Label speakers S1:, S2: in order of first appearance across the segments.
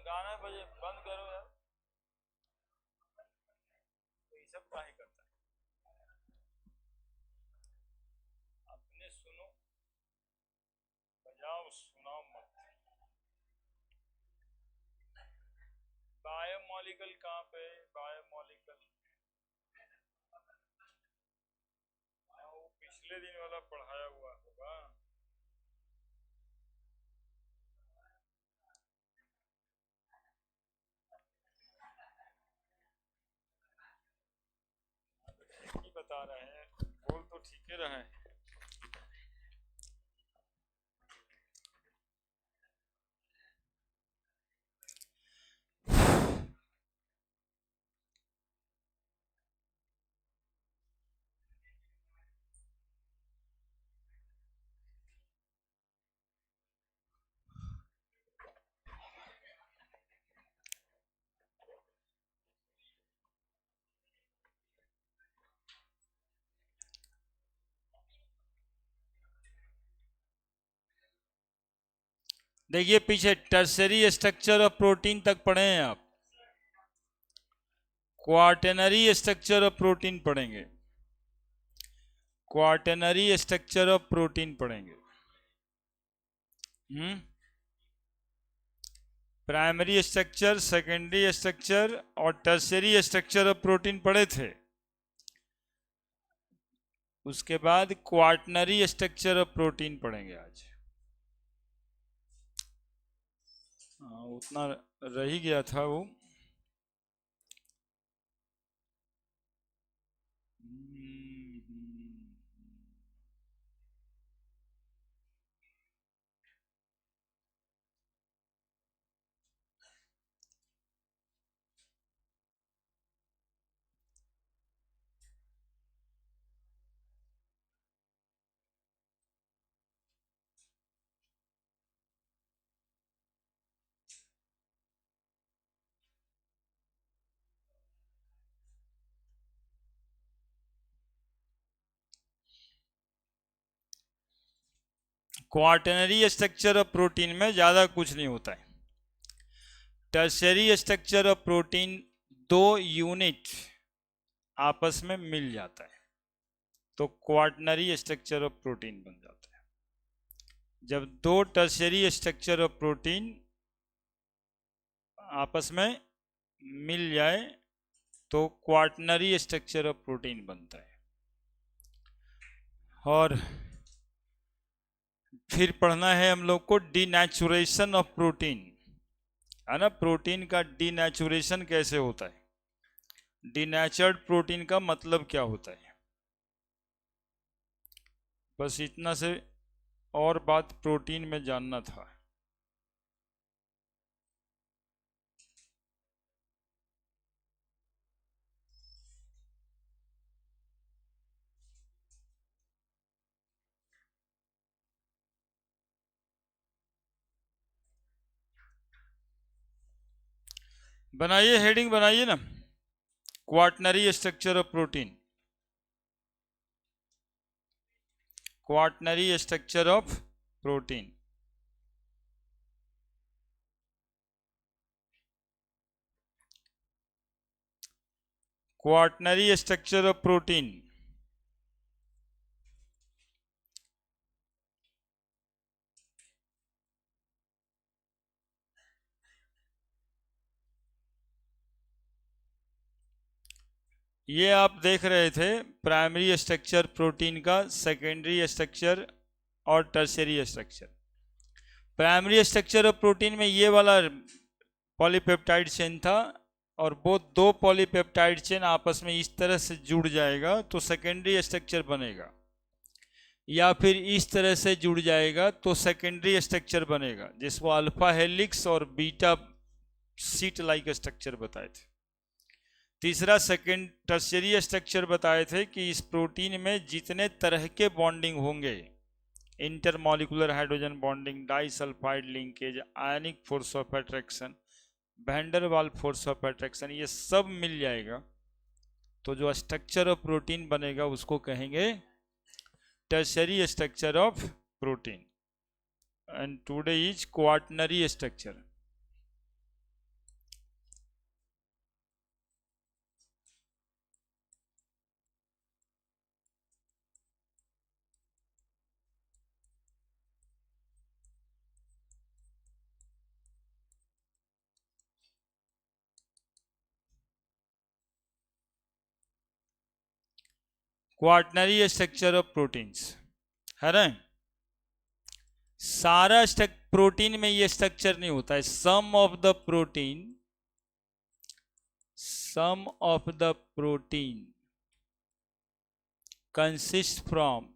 S1: गाना बजे बंद करो यार, तो ये सब काहे करता है? अपने सुनो, बजाओ, सुनाओ मत। बायोमोलिकल कहाँ पे? बायोमोलिकल, हाँ वो पिछले दिन वाला पढ़ाया हुआ होगा। ठीक ही बता रहे हैं, बोल तो ठीक ही रहे हैं। देखिए पीछे टर्सरी स्ट्रक्चर ऑफ प्रोटीन तक पढ़े हैं आप, क्वार्टेनरी स्ट्रक्चर ऑफ प्रोटीन पढ़ेंगे, क्वार्टेनरी स्ट्रक्चर ऑफ प्रोटीन पढ़ेंगे। प्राइमरी स्ट्रक्चर, सेकेंडरी स्ट्रक्चर और टर्सरी स्ट्रक्चर ऑफ प्रोटीन पढ़े थे। उसके बाद क्वार्टनरी स्ट्रक्चर ऑफ प्रोटीन पढ़ेंगे आज। उतना रह ही गया था वो। क्वार्टनरी स्ट्रक्चर ऑफ प्रोटीन में ज्यादा कुछ नहीं होता है। टर्शरी स्ट्रक्चर ऑफ प्रोटीन दो यूनिट आपस में मिल जाता है तो क्वार्टनरी स्ट्रक्चर ऑफ प्रोटीन बन जाता है। जब दो टर्शरी स्ट्रक्चर ऑफ प्रोटीन आपस में मिल जाए तो क्वार्टनरी स्ट्रक्चर ऑफ प्रोटीन बनता है। और फिर पढ़ना है हम लोग को डीनेचुरेशन ऑफ प्रोटीन, है ना। प्रोटीन का डीनेचुरेशन कैसे होता है, डीनेचर्ड प्रोटीन का मतलब क्या होता है। बस इतना से और बात प्रोटीन में जानना था। बनाइए, हेडिंग बनाइए ना, quaternary structure of protein, quaternary structure of protein. Quaternary structure of protein ये आप देख रहे थे प्राइमरी स्ट्रक्चर प्रोटीन का, सेकेंडरी स्ट्रक्चर और tertiary structure. Primary structure of protein में ये वाला पॉलीपेप्टाइड चेन था और वो दो पॉलीपेप्टाइड चेन आपस में इस तरह से जुड़ जाएगा तो सेकेंडरी स्ट्रक्चर बनेगा, या फिर इस तरह से जुड़ जाएगा तो सेकेंडरी स्ट्रक्चर बनेगा, जिसको अल्फा हेलिक्स और बीटा सीट लाइक स्ट्रक्चर बताए थे। तीसरा सेकेंड टर्शरी स्ट्रक्चर बताए थे कि इस प्रोटीन में जितने तरह के बॉन्डिंग होंगे, intermolecular hydrogen bonding, disulphide linkage, ionic force of attraction, van Waal force of attraction, ये सब मिल जाएगा तो जो स्ट्रक्चर ऑफ प्रोटीन बनेगा उसको कहेंगे tertiary structure of protein. And today is quaternary structure. Quaternary structure of proteins है ना। सारा प्रोटीन में ये स्ट्रक्चर नहीं होता है। Some of the protein consist from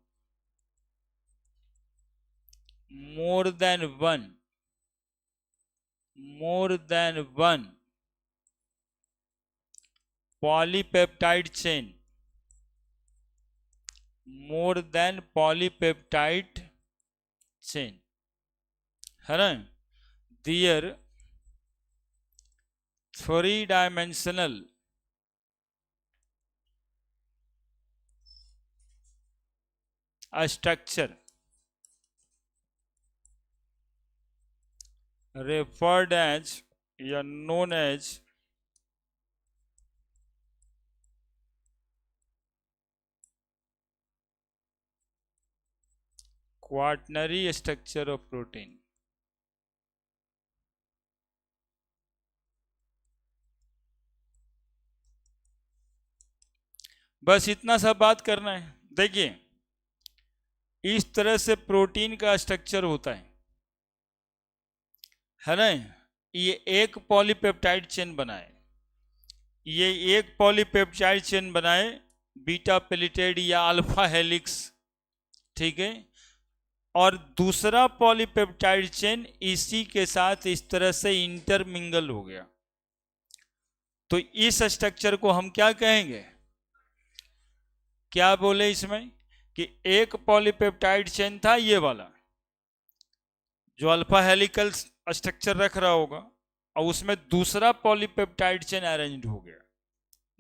S1: more than one polypeptide chain, more than polypeptide chain है ना। There three dimensional structure referred as या known as quaternary structure of protein। बस इतना सा बात करना है। देखिए इस तरह से प्रोटीन का स्ट्रक्चर होता है ना। ये एक पॉलीपेप्टाइड चेन बनाए, ये एक पॉलीपेप्टाइड चेन बनाए, बीटा पेलिटेड या अल्फा हेलिक्स, ठीक है। और दूसरा पॉलीपेप्टाइड चेन इसी के साथ इस तरह से इंटरमिंगल हो गया। तो इस स्ट्रक्चर को हम क्या कहेंगे, क्या बोले इसमें कि एक पॉलीपेप्टाइड चेन था ये वाला जो अल्फा हेलिकल स्ट्रक्चर रख रहा होगा, और उसमें दूसरा पॉलीपेप्टाइड चेन अरेंज्ड हो गया,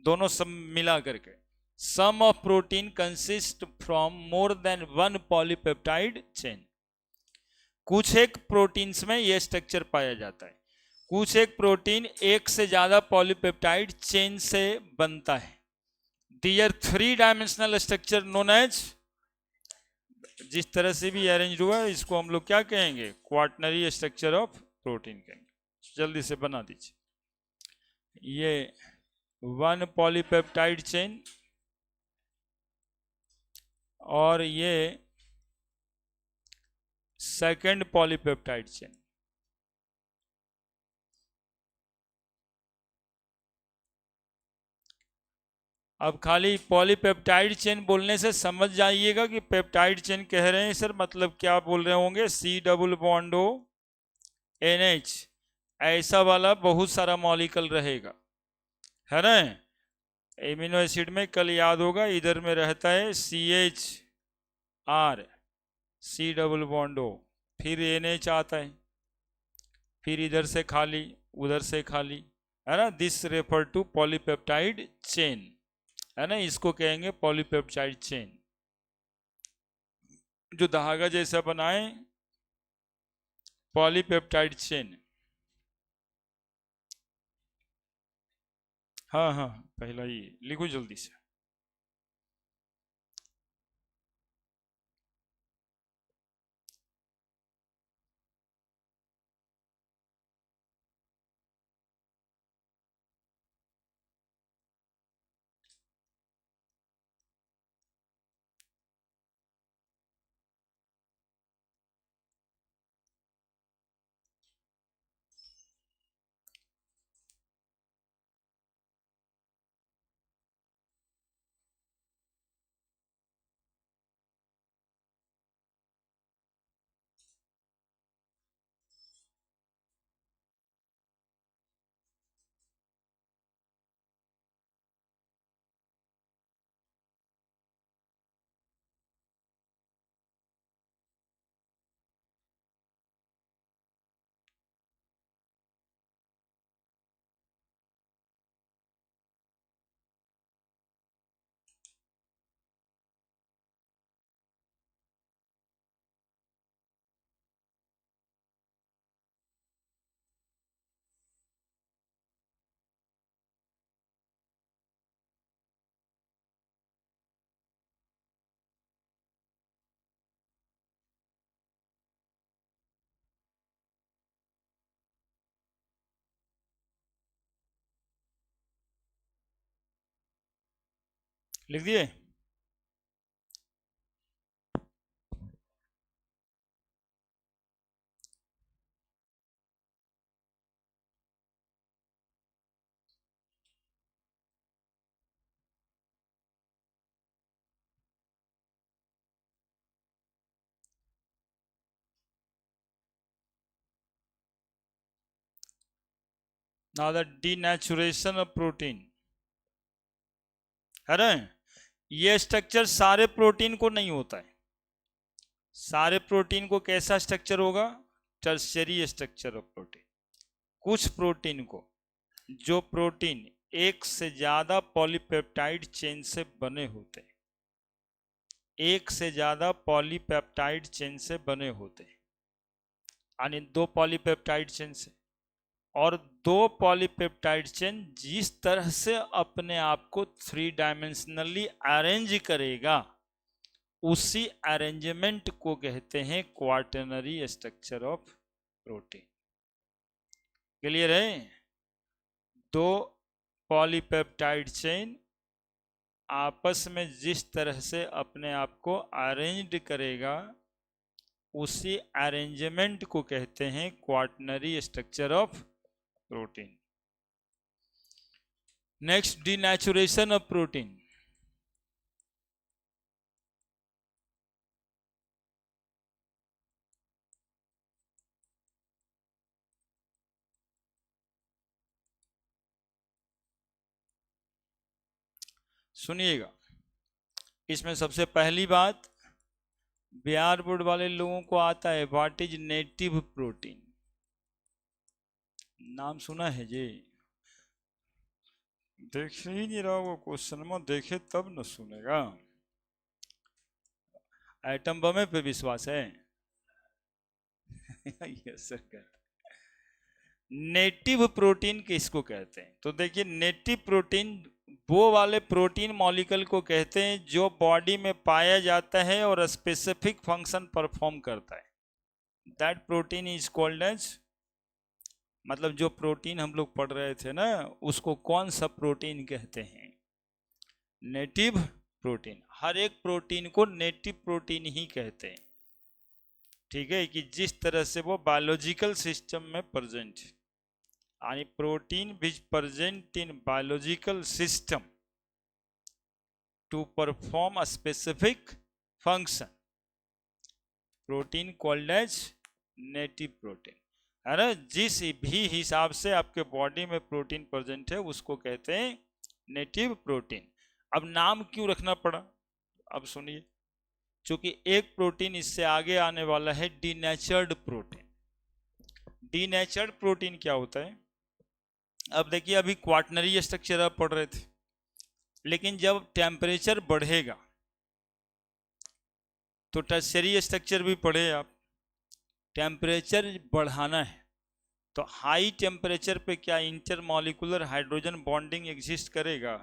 S1: दोनों सब मिला करके। Some of protein consist from more than one polypeptide chain. कुछ एक प्रोटीन्स में यह स्ट्रक्चर पाया जाता है, कुछ एक प्रोटीन एक से ज्यादा पॉलीपेप्टाइड चेन से बनता है। There three dimensional structure known as, जिस तरह से भी अरेंज हुआ है इसको हम लोग क्या कहेंगे, क्वाटनरी स्ट्रक्चर ऑफ प्रोटीन कहेंगे। जल्दी से बना दीजिए। ये वन पॉलीपेप्टाइड चेन और ये सेकंड पॉलीपेप्टाइड चेन। अब खाली पॉलीपेप्टाइड चेन बोलने से समझ जाइएगा कि पेप्टाइड चेन कह रहे हैं सर, मतलब क्या बोल रहे होंगे, C double bond O NH, ऐसा वाला बहुत सारा मॉलिक्यूल रहेगा है ना। एमिनो एसिड में कल याद होगा इधर में रहता है CH, R, C double bond O, फिर NH आता है, फिर इधर से खाली उधर से खाली, है ना। This refer to polypeptide chain, है ना। इसको कहेंगे पॉलीपेप्टाइड चेन, जो धागा जैसा बनाए, पॉलीपेप्टाइड चेन। हाँ हाँ पहला ही लिखो जल्दी से। लिख दिए। Now the denaturation of protein, है ना। ये स्ट्रक्चर सारे प्रोटीन को नहीं होता है। सारे प्रोटीन को कैसा स्ट्रक्चर होगा? Tertiary structure of protein. कुछ प्रोटीन को, जो प्रोटीन एक से ज्यादा पॉलीपेप्टाइड चेन से बने होते हैं, एक से ज्यादा पॉलीपेप्टाइड चेन से बने होते हैं, यानी 2 पॉलीपेप्टाइड चेन से, और 2 पॉलीपेप्टाइड चेन जिस तरह से अपने आप को 3 डायमेंशनली अरेंज करेगा, उसी अरेंजमेंट को कहते हैं quaternary structure of protein. Clear है? 2 पॉलीपेप्टाइड चेन आपस में जिस तरह से अपने आप को अरेंज्ड करेगा, उसी अरेंजमेंट को कहते हैं quaternary structure of protein. Next, denaturation of protein. सुनिएगा, इसमें सबसे पहली बात, बिहार बोर्ड वाले लोगों को आता है व्हाट इज नेटिव प्रोटीन। नाम सुना है जी? देख ही नहीं रहा वो क्वेश्चन में, देखे तब न सुनेगा। एटम बम पे विश्वास है? Yes sir. नेटिव प्रोटीन किसको कहते हैं? तो देखिए, नेटिव प्रोटीन वो वाले प्रोटीन मॉलिक्यूल को कहते हैं जो बॉडी में पाया जाता है और स्पेसिफिक फंक्शन परफॉर्म करता है। That protein is called as, मतलब जो प्रोटीन हम लोग पढ़ रहे थे ना, उसको कौन सा प्रोटीन कहते हैं? Native protein. हर एक प्रोटीन को नेटिव प्रोटीन ही कहते हैं, ठीक है, कि जिस तरह से वो बायोलॉजिकल सिस्टम में प्रेजेंट है, यानी protein which present in biological system to perform a specific function, protein called as native protein, है ना। जिस भी हिसाब से आपके बॉडी में प्रोटीन प्रेजेंट है, उसको कहते हैं नेटिव प्रोटीन। अब नाम क्यों रखना पड़ा? अब सुनिए, क्योंकि एक प्रोटीन इससे आगे आने वाला है, डीनेचर्ड प्रोटीन। डीनेचर्ड प्रोटीन क्या होता है? अब देखिए, अभी क्वाटरनरी स्ट्रक्चर आप पढ़ रहे थे, लेकिन जब टेम्परेचर बढ़ेगा तो टर्शियरी स्ट्रक्चर भी पढ़े आप। टेम्परेचर बढ़ाना है तो हाई टेम्परेचर पे क्या इंटरमॉलिक्यूलर हाइड्रोजन बॉन्डिंग एग्जिस्ट करेगा?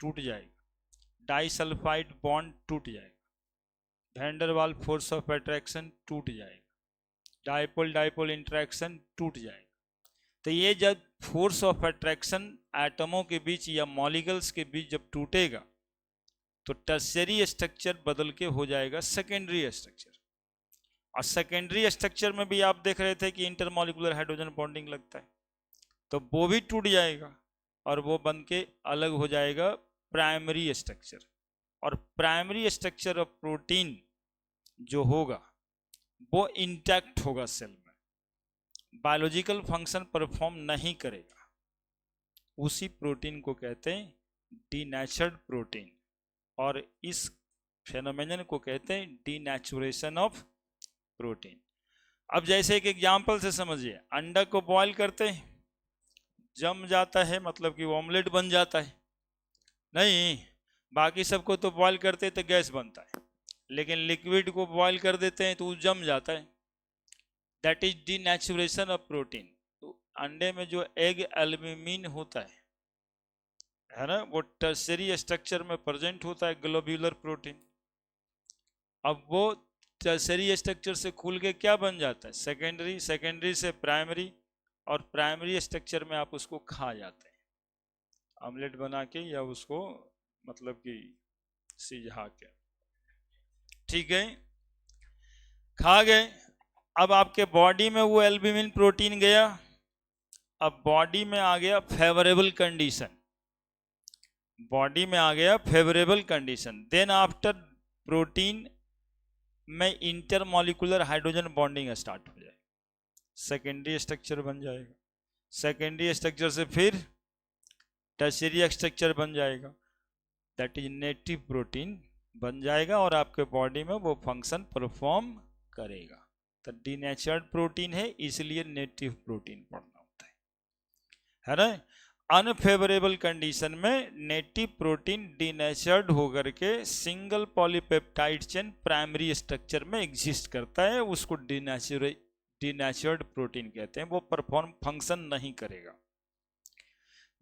S1: टूट जाएगा। डाइसल्फाइड बॉन्ड टूट जाएगा। Van Waal force of attraction टूट जाएगा। डाइपोल डाइपोल इंटरेक्शन टूट जाएगा। तो ये जब फोर्स ऑफ अट्रैक्शन एटमों के बीच या मॉलिक्यूल्स के बीच जब टूटेगा, तो टर्शियरी स्ट्रक्चर बदल के हो जाएगा सेकेंडरी स्ट्रक्चर। और सेकेंडरी स्ट्रक्चर में भी आप देख रहे थे कि इंटरमॉलिक्यूलर हाइड्रोजन बॉन्डिंग लगता है, तो वो भी टूट जाएगा और वो बन के अलग हो जाएगा प्राइमरी स्ट्रक्चर। और प्राइमरी स्ट्रक्चर ऑफ प्रोटीन जो होगा वो इंटैक्ट होगा सेल में, बायोलॉजिकल फंक्शन परफॉर्म नहीं करेगा। उसी प्रोटीन को कहते हैं डीनेचर्ड प्रोटीन, और इस फेनोमेनन को कहते हैं डीनेचुरेशन ऑफ प्रोटीन। अब जैसे एक एग्जांपल से समझिए, अंडा को बॉईल करते हैं, जम जाता है, मतलब कि ऑमलेट बन जाता है। नहीं, बाकी सबको तो बॉईल करते तो गैस बनता है, लेकिन लिक्विड को बॉईल कर देते हैं तो वो जम जाता है। That is denaturation of protein. तो अंडे में जो एग एल्ब्यूमिन होता है ना, वो टर्शियरी स्ट्रक्चर में प्रेजेंट होता है, ग्लोब्यूलर प्रोटीन। अब वो टर्शियरी स्ट्रक्चर से खुल के क्या बन जाता है? सेकेंडरी, सेकेंडरी से प्राइमरी, और प्राइमरी स्ट्रक्चर में आप उसको खा जाते हैं, ऑमलेट बना के या उसको मतलब कि सिझा के, ठीक है, खा गए। अब आपके बॉडी में वो एल्ब्यूमिन प्रोटीन गया, अब बॉडी में आ गया फेवरेबल कंडीशन, बॉडी में आ गया favourable condition. Then after protein में इंटरमॉलिक्यूलर हाइड्रोजन बॉन्डिंग स्टार्ट हो जाए, सेकेंडरी स्ट्रक्चर बन जाएगा। सेकेंडरी स्ट्रक्चर से फिर टर्शियरी स्ट्रक्चर बन जाएगा, दैट इज नेटिव प्रोटीन बन जाएगा और आपके बॉडी में वो फंक्शन परफॉर्म करेगा। तो डीनेचर्ड प्रोटीन है, इसलिए नेटिव प्रोटीन पढ़ना होता है ना। अनफेवरेबल कंडीशन में नेटिव प्रोटीन डीनेचर्ड होकर के single polypeptide chain primary structure में एग्जिस्ट करता है, उसको डीनेचर्ड प्रोटीन कहते हैं। वो परफॉर्म फंक्शन नहीं करेगा।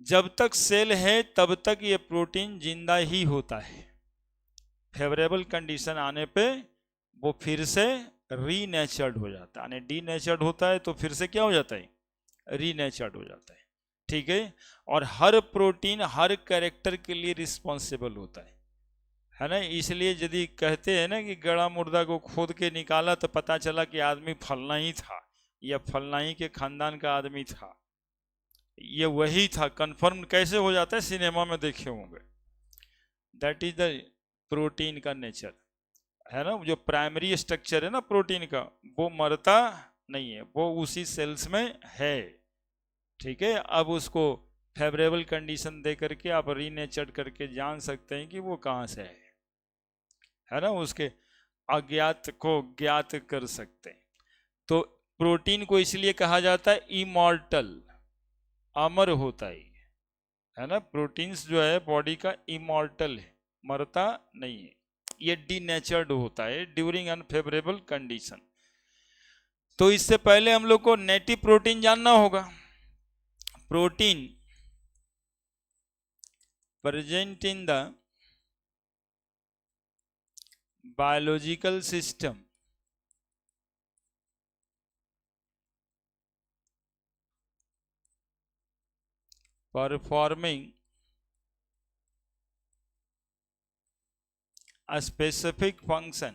S1: जब तक सेल है तब तक ये प्रोटीन जिंदा ही होता है। फेवरेबल कंडीशन आने पे वो फिर से रीनेचर्ड हो जाता है, यानी डीनेचर्ड होता है तो फिर से क्या हो जाता है, रीनेचर्ड हो जाता है। ठीक है। और हर प्रोटीन हर कैरेक्टर के लिए रिस्पॉन्सिबल होता है ना। इसलिए यदि कहते हैं ना कि गड़ा मुर्दा को खोद के निकाला तो पता चला कि आदमी फलना ही था या फलना ही के खानदान का आदमी था, ये वही था, कंफर्म कैसे हो जाता है, सिनेमा में देखे होंगे। दैट इज द प्रोटीन का नेचर है ना। जो प्राइमरी स्ट्रक्चर है ना प्रोटीन का, वो मरता नहीं है, वो उसी सेल्स में है। ठीक है। अब उसको फेवरेबल कंडीशन दे करके आप रीनेचर्ड करके जान सकते हैं कि वो कहाँ से है ना। उसके अज्ञात को ज्ञात कर सकते हैं। तो प्रोटीन को इसलिए कहा जाता है इमॉर्टल, अमर होता है ना। प्रोटीन्स जो है बॉडी का इमॉर्टल है, मरता नहीं है। ये डीनेचर्ड होता है ड्यूरिंग अनफेवरेबल कंडीशन। तो इससे पहले हम लोग को नेटिव प्रोटीन जानना होगा। Protein present in the biological system performing a specific function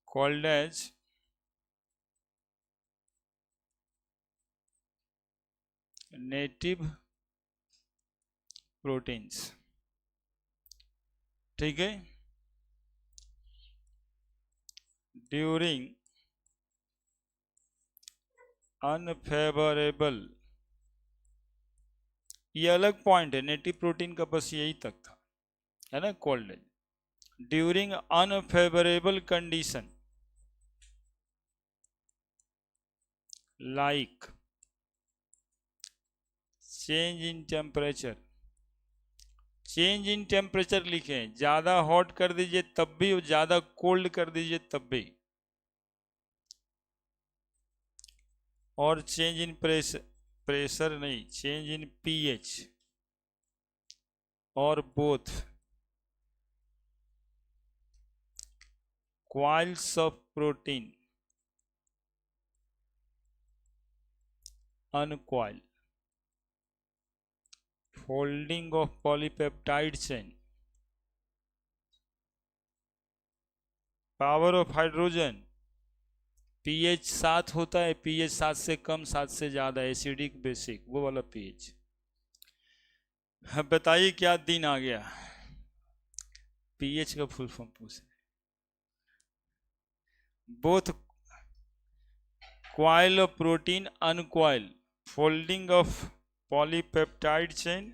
S1: called as native proteins। ठीक है। ड्यूरिंग अनफेवरेबल, ये अलग पॉइंट है, नेटिव प्रोटीन का बस यही तक था, है ना। Called during unfavourable condition like change in temperature. Change in temperature लिखे, ज्यादा हॉट कर दीजिए तब भी, ज्यादा कोल्ड कर दीजिए तब भी, और चेंज इन प्रेशर नहीं, चेंज इन पीएच, और both coils of protein uncoil, folding of polypeptide chain, power of hydrogen. PH 7 होता है, पीएच 7 से कम 7 से ज्यादा, एसिडिक बेसिक, वो वाला पीएच। बताइए क्या दिन आ गया, पीएच का फुल फॉर्म पूछे। Both coil of protein uncoil, folding of polypeptide chain,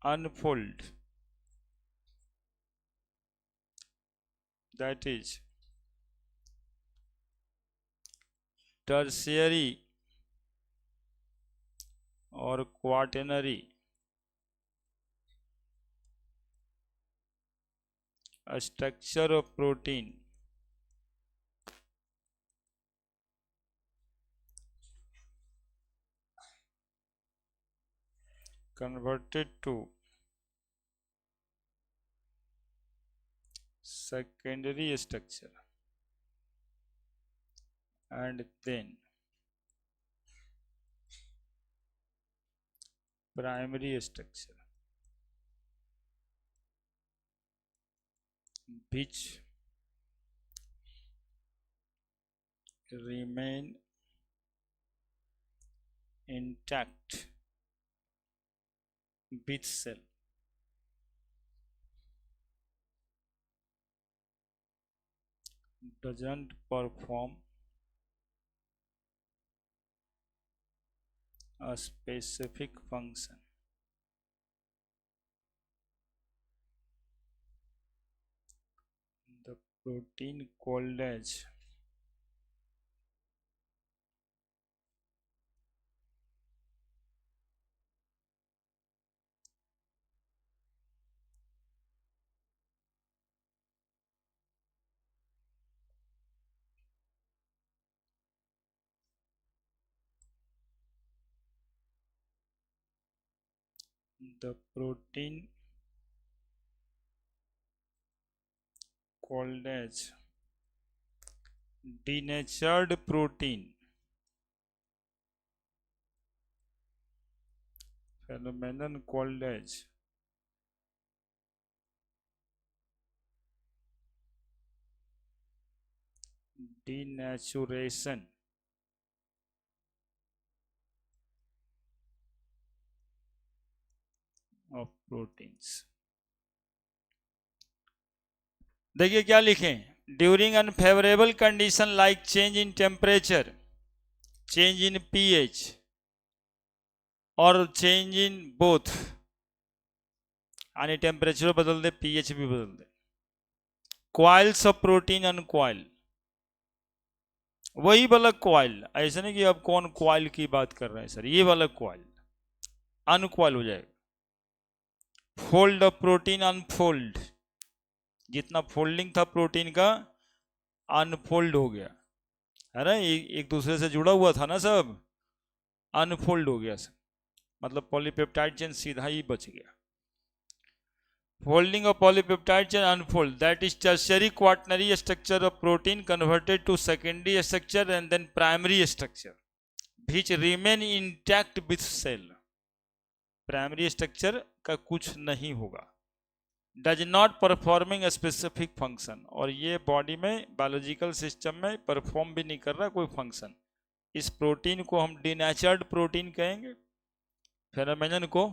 S1: unfold, that is tertiary और quaternary structure of protein converted to secondary structure and then primary structure which remain intact with cell। doesn't perform a specific function. The protein called as the protein called as denatured protein phenomenon called as denaturation of proteins. देखिए क्या लिखें, during unfavourable condition like change in temperature, change in pH और change in both, यानी temperature बदल दे pH भी बदल दे, coils of protein अनक्वाइल, वही वाला क्वाइल, ऐसा नहीं कि अब कौन क्वाइल की बात कर रहे हैं सर, ये वाला क्वाइल अनक्वाइल हो जाएगा. फोल्ड ऑफ प्रोटीन अनफोल्ड, जितना फोल्डिंग था प्रोटीन का अनफोल्ड हो गया है ना, एक दूसरे से जुड़ा हुआ था ना सब, अनफोल्ड हो गया सब, मतलब पॉलीपेप्टाइड चेन सीधा ही बच गया. Folding of polypeptide chain unfold, that is tertiary quaternary structure of protein converted to secondary structure and then primary structure which remain intact with cell. Primary structure का कुछ नहीं होगा. Does not performing specific function, और ये body में biological system में perform भी नहीं कर रहा कोई फंक्शन. इस प्रोटीन को हम डिनेचर्ड प्रोटीन कहेंगे, फेनोमेनन को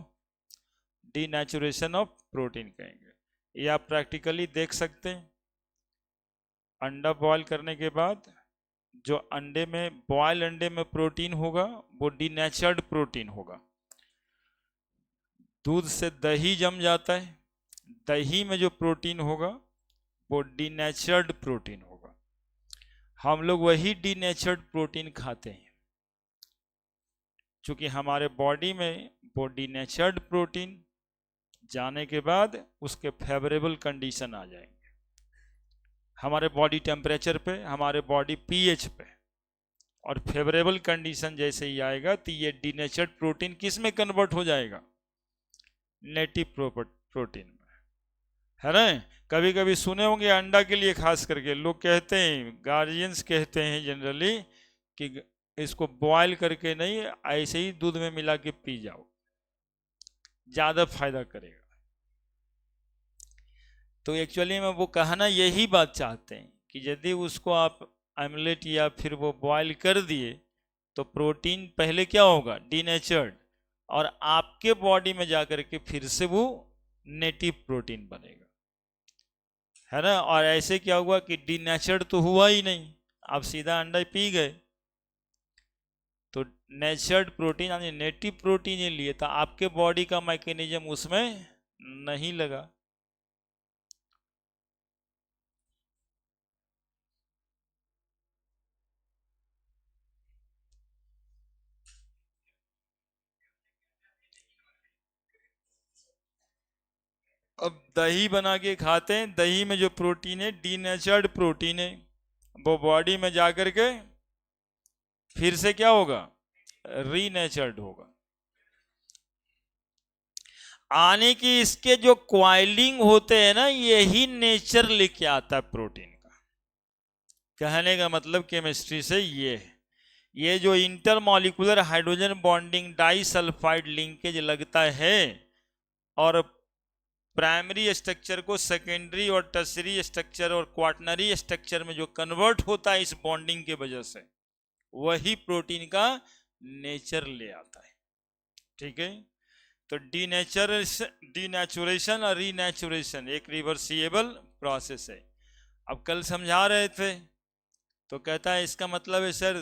S1: डिनेचुरेशन ऑफ प्रोटीन कहेंगे. ये आप प्रैक्टिकली देख सकते हैं. अंडा बॉयल करने के बाद जो अंडे में, बॉयल अंडे में प्रोटीन होगा वो डिनेचर्ड प्रोटीन होगा. दूध से दही जम जाता है, दही में जो प्रोटीन होगा वो डिनेचर्ड प्रोटीन होगा. हम लोग वही डिनेचर्ड प्रोटीन खाते हैं, क्योंकि हमारे बॉडी में वो डिनेचर्ड प्रोटीन जाने के बाद उसके फेवरेबल कंडीशन आ जाएंगे हमारे बॉडी टेम्परेचर पे, हमारे बॉडी पीएच पे, और फेवरेबल कंडीशन जैसे ही आएगा तो ये डिनेचर्ड प्रोटीन किस में कन्वर्ट हो जाएगा, नेटिव प्रोटीन में, है ना. कभी कभी सुने होंगे अंडा के लिए खास करके लोग कहते हैं, गार्जियंस कहते हैं जनरली कि इसको बॉयल करके नहीं, ऐसे ही दूध में मिला के पी जाओ, ज्यादा फायदा करेगा. तो एक्चुअली में वो कहना यही बात चाहते हैं कि यदि उसको आप आमलेट या फिर वो बॉयल कर दिए तो प्रोटीन पहले क्या होगा, डिनेचर्ड, और आपके बॉडी में जाकर के फिर से वो नेटिव प्रोटीन बनेगा, है ना. और ऐसे क्या हुआ कि डिनेचर्ड तो हुआ ही नहीं, आप सीधा अंडा पी गए, तो नेचर्ड प्रोटीन यानी नेटिव प्रोटीन ही लिए, तो आपके बॉडी का मैकेनिज्म उसमें नहीं लगा. अब दही बना के खाते हैं, दही में जो प्रोटीन है डीनेचर्ड प्रोटीन है, वो बॉडी में जाकर के फिर से क्या होगा, रीनेचर्ड होगा. आने की इसके जो क्वाइलिंग होते हैं ना, यही नेचर लेके आता है प्रोटीन का. कहने का मतलब केमिस्ट्री से ये जो intermolecular hydrogen bonding disulphide linkage लगता है और प्राइमरी स्ट्रक्चर को सेकेंडरी और टर्शियरी स्ट्रक्चर और क्वाटनरी स्ट्रक्चर में जो कन्वर्ट होता है इस बॉन्डिंग के वजह से, वही प्रोटीन का नेचर ले आता है. ठीक है. तो डीनेचुरेशन और रीनेचुरेशन एक रिवर्सिबल प्रोसेस है. अब कल समझा रहे थे तो कहता है इसका मतलब है सर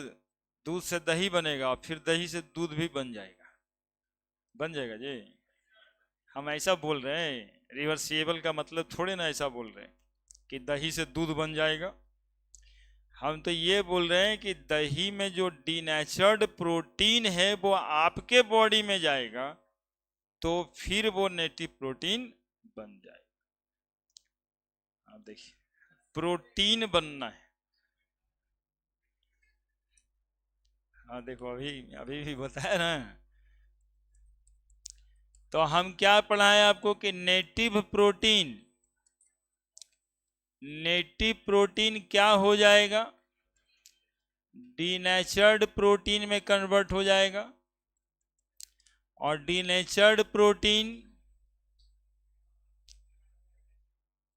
S1: दूध से दही बनेगा और फिर दही से दूध भी बन जाएगा। बन जाएगा जी। हम ऐसा बोल रहे हैं, रिवर्सिबल का मतलब थोड़े ना ऐसा बोल रहे हैं कि दही से दूध बन जाएगा। हम तो ये बोल रहे हैं कि दही में जो डीनेचर्ड प्रोटीन है वो आपके बॉडी में जाएगा तो फिर वो नेटिव प्रोटीन बन जाएगा। आप देखिए, प्रोटीन बनना है। हाँ देखो, अभी अभी भी बताया ना। तो हम क्या पढ़ाएं आपको कि नेटिव प्रोटीन, नेटिव प्रोटीन क्या हो जाएगा, डीनेचर्ड प्रोटीन में कन्वर्ट हो जाएगा और डीनेचर्ड प्रोटीन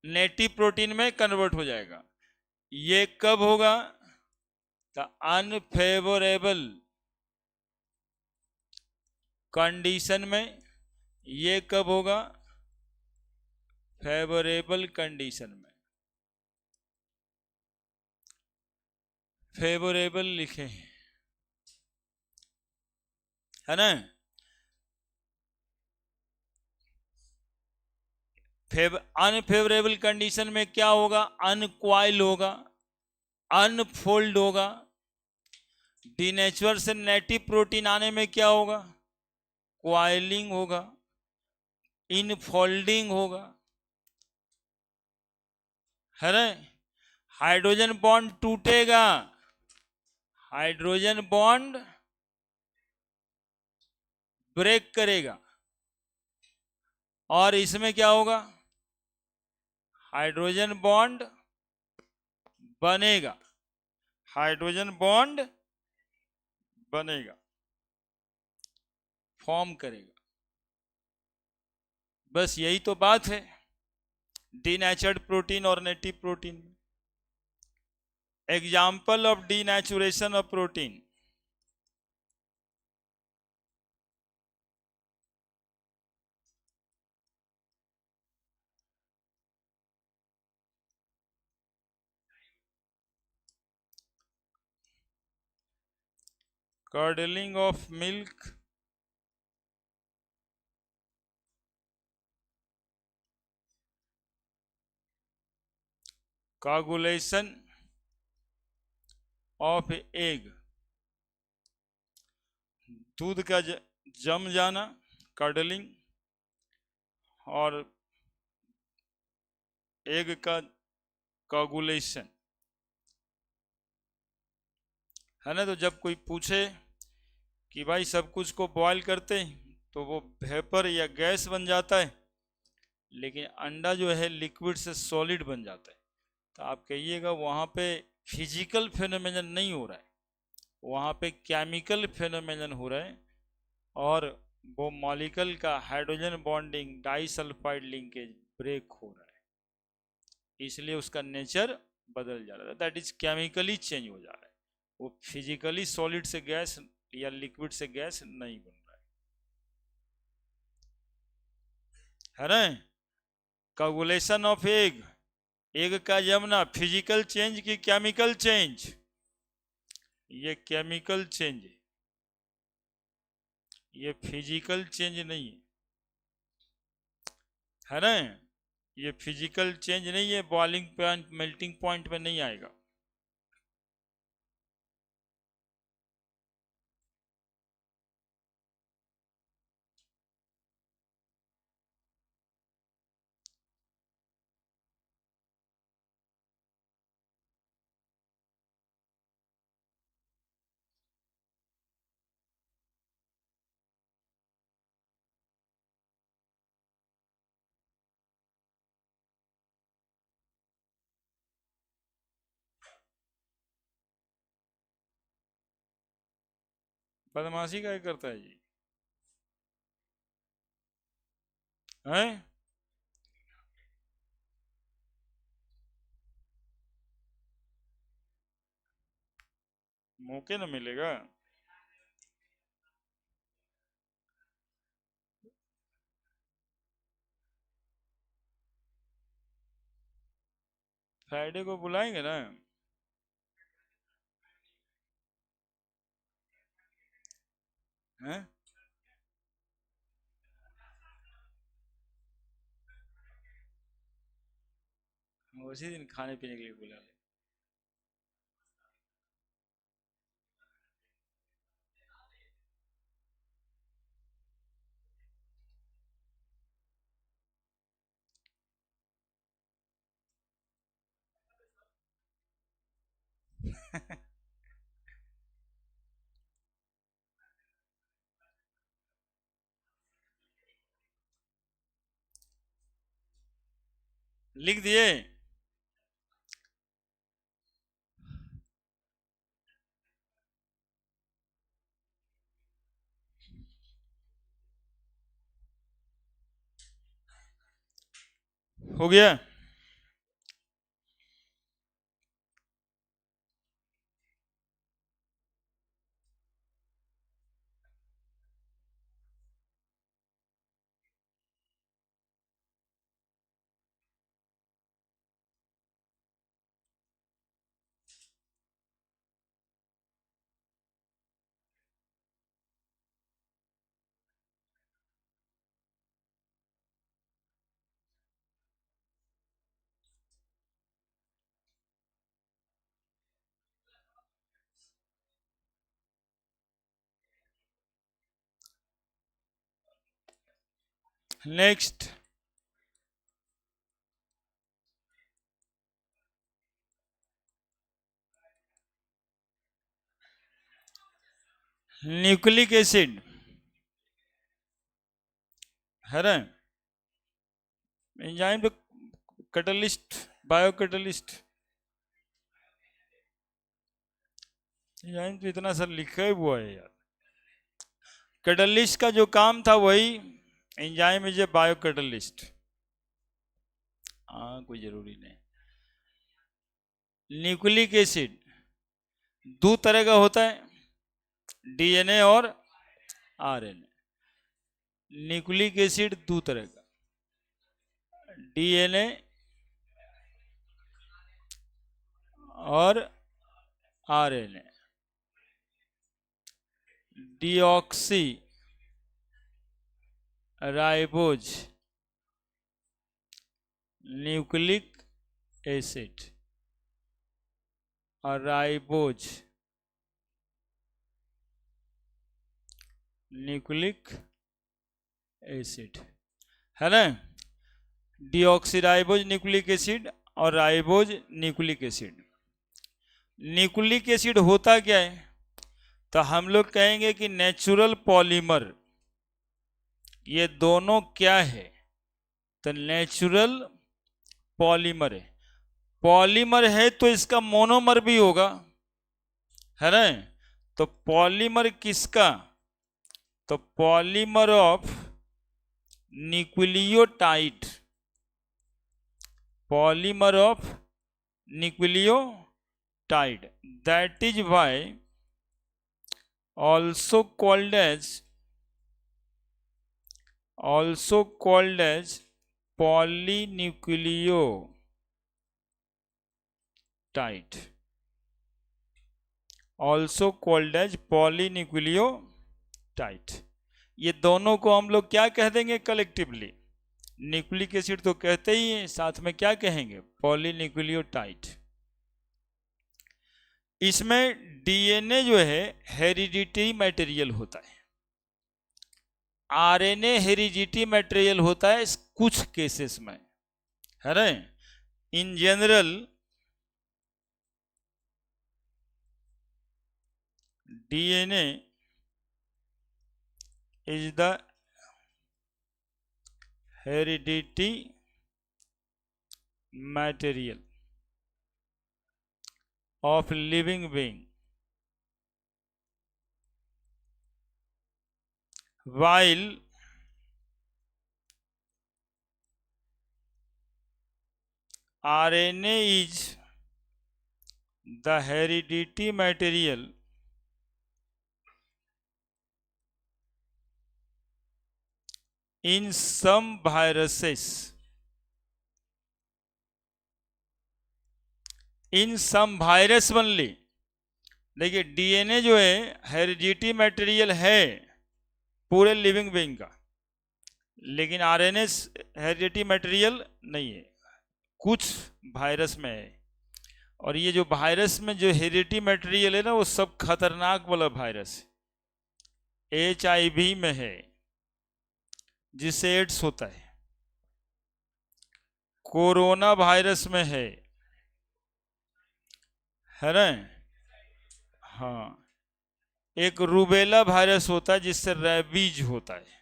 S1: नेटिव प्रोटीन में कन्वर्ट हो जाएगा। ये कब होगा? द अनफेवरेबल कंडीशन में। ये कब होगा? फेवरेबल कंडीशन में। फेवरेबल लिखे हैं, है ना। अनफेवरेबल कंडीशन में क्या होगा? अनक्वाइल होगा, अनफोल्ड होगा। डीनेचर से नेटिव प्रोटीन आने में क्या होगा? क्वाइलिंग होगा, इनफोल्डिंग होगा, है ना। हाइड्रोजन बॉन्ड टूटेगा, हाइड्रोजन बॉन्ड ब्रेक करेगा और इसमें क्या होगा? हाइड्रोजन बॉन्ड बनेगा, हाइड्रोजन बॉन्ड बनेगा, फॉर्म करेगा। बस यही तो बात है डीनेचर्ड प्रोटीन और native protein. Example of denaturation of protein. curdling of milk, coagulation of egg, दूध का जम जाना, कर्डलिंग, और एग का कोगुलेशन, है ना। तो जब कोई पूछे कि भाई सब कुछ को बॉयल करते हैं तो वो वेपर या गैस बन जाता है, लेकिन अंडा जो है लिक्विड से सॉलिड बन जाता है, तो आप कहिएगा वहाँ पे फिजिकल फेनोमेनन नहीं हो रहा है, वहाँ पे केमिकल फेनोमेनन हो रहा है और वो मॉलिक्यूल का hydrogen bonding disulphide linkage break हो रहा है, इसलिए उसका नेचर बदल जा रहा है। दैट इज केमिकली चेंज हो जा रहा है, वो फिजिकली सॉलिड से गैस या लिक्विड से गैस नहीं बन रहा है ना। कोगुलेशन ऑफ एग, एग का जमना, फिजिकल चेंज की केमिकल चेंज? ये केमिकल चेंज, ये फिजिकल चेंज नहीं है ना। ये फिजिकल चेंज नहीं है, बॉइलिंग पॉइंट मेल्टिंग पॉइंट पे नहीं आएगा। बदमाशी क्या करता है जी, हैं? मौके ना मिलेगा। फ्राइडे को बुलाएंगे ना। हैं? उसी दिन खाने पीने के लिए बुला ले। लिख दिए। हो गया। नेक्स्ट, न्यूक्लिक एसिड है ना, एंजाइम तो कैटलिस्ट, बायो कैटलिस्ट। एंजाइम तो इतना सर लिखा ही हुआ है यार। कैटलिस्ट का जो काम था वही enzyme is a bio catalyst. हाँ, कोई जरूरी नहीं। न्यूक्लिक एसिड दो तरह का होता है, डीएनए और आरएनए। न्यूक्लिक एसिड दो तरह का, डीएनए और RNA. Deoxy ribose nucleic acid और राइबोज न्यूक्लिक एसिड है ना। डीऑक्सीराइबोज न्यूक्लिक एसिड और ribose nucleic acid. Nucleic acid होता क्या है, तो हम लोग कहेंगे कि नेचुरल पॉलीमर। ये दोनों क्या है, तो नेचुरल पॉलीमर है। पॉलीमर है तो इसका मोनोमर भी होगा, है ना। तो पॉलीमर किसका, तो polymer of nucleotide, polymer of nucleotide, that is why also called as polynucleotide, also called as polynucleotide। ये दोनों को हम लोग क्या कह देंगे कलेक्टिवली, न्यूक्लिक एसिड तो कहते ही हैं, साथ में क्या कहेंगे, पॉलीन्यूक्लियोटाइड। इसमें डीएनए जो है हेरिडिटरी मटेरियल होता है, आरएनए हेरिडिटरी मटेरियल होता है कुछ केसेस में, है ना। In general DNA is the hereditary material of living being, while RNA is the hereditary material in some viruses, in some virus only। देखिए डीएनए जो है हेरिडिटरी मटेरियल है, पूरे लिविंग बीइंग का। लेकिन आरएनए हेरिडिटी मटेरियल नहीं है, कुछ वायरस में है। और ये जो वायरस में जो हेरिडिटी मटेरियल है ना, वो सब खतरनाक वाला वायरस HIV में है, जिससे एड्स होता है। कोरोना वायरस में है ना। हाँ, एक रूबेला वायरस होता है जिससे रेबीज होता है।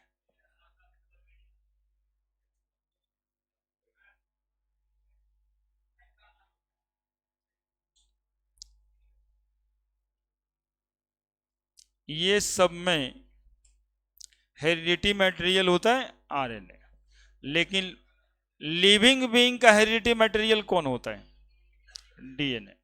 S1: ये सब में हेरिडिटी मटेरियल होता है RNA। लेकिन लिविंग बीइंग का हेरिडिटी मटेरियल कौन होता है? DNA।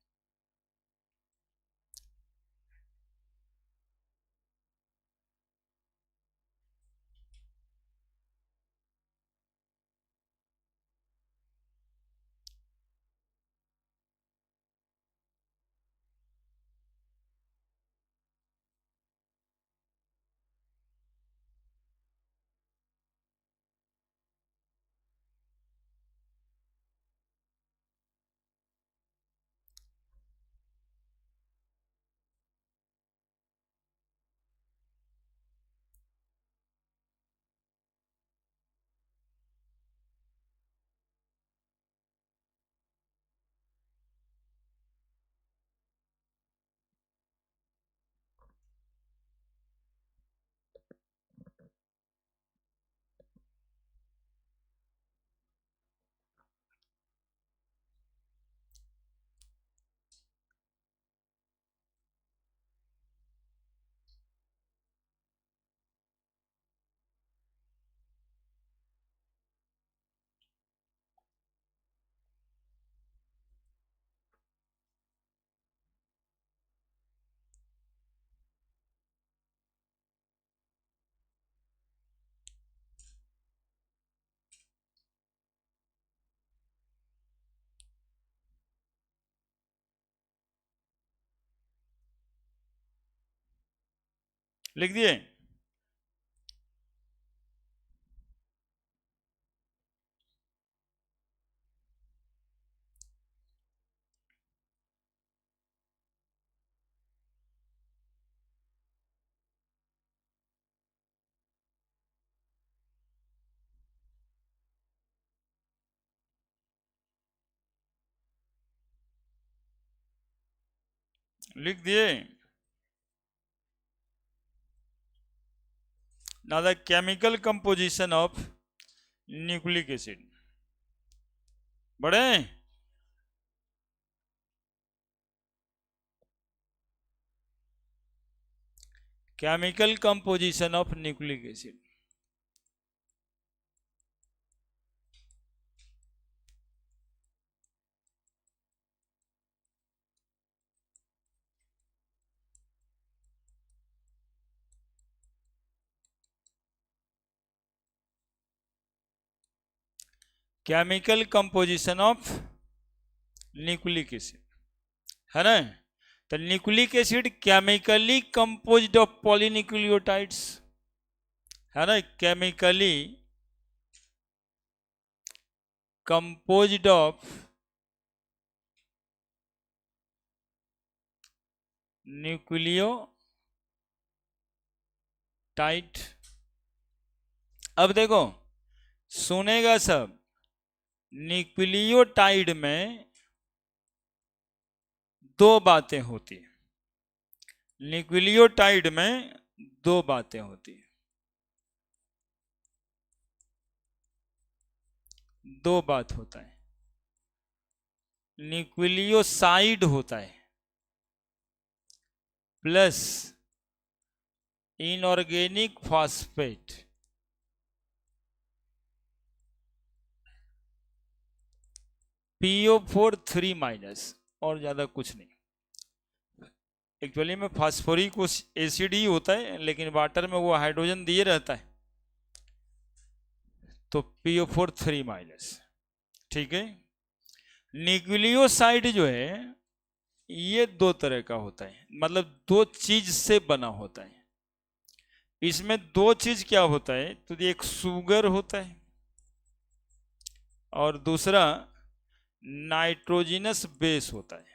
S1: लिख दिए? लिख दिए? Now the chemical composition of nucleic acid। बढ़े? Chemical composition of nucleic acid. Chemical composition of nucleic acid, है ना। तो nucleic acid chemically composed of polynucleotides, है ना। Chemically composed of nucleotide. अब देखो, सुनेगा सब, न्यूक्लियोटाइड में दो बातें होती है। न्यूक्लियोटाइड में दो बातें होती है, दो बात होता है। न्यूक्लियोसाइड होता है प्लस इनऑर्गेनिक फॉस्फेट। PO4 3- और ज्यादा कुछ नहीं। एक्चुअली में फास्फोरिक एसिड ही होता है, लेकिन वाटर में वो हाइड्रोजन दिए रहता है, तो PO4 3-। ठीक है। न्यूक्लियोसाइड जो है ये दो तरह का होता है, मतलब दो चीज से बना होता है। इसमें दो चीज क्या होता है, तो एक शुगर होता है और दूसरा नाइट्रोजिनस बेस होता है।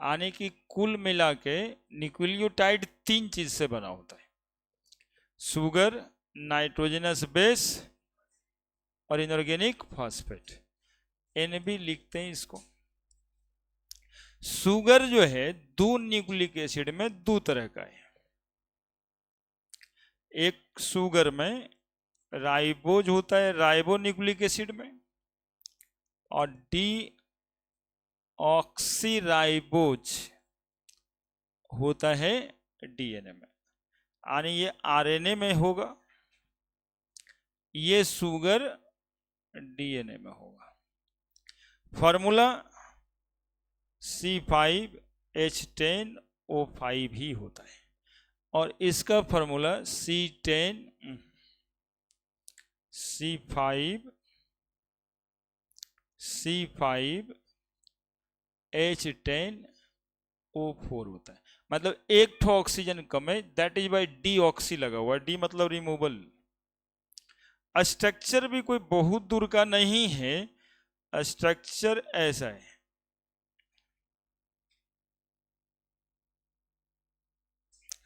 S1: यानी कि कुल मिला के न्यूक्लियोटाइड तीन चीज से बना होता है, शुगर, नाइट्रोजनस बेस और इनऑर्गेनिक फॉस्फेट। एनबी लिखते हैं इसको। शुगर जो है दो न्यूक्लिक एसिड में दो तरह का है। एक शुगर में राइबोज होता है राइबो न्यूक्लिक एसिड में, और डी ऑक्सीराइबोज होता है डीएनए में, यानी ये आरएनए में होगा, ये शुगर डीएनए में होगा। फॉर्मूला C5H10O5 ही होता है और इसका फॉर्मूला C5H10O4 होता है। मतलब एक ठो ऑक्सीजन कम है, that is by D oxy लगा हुआ, डी मतलब रिमूवल। स्ट्रक्चर भी कोई बहुत दूर का नहीं है, स्ट्रक्चर ऐसा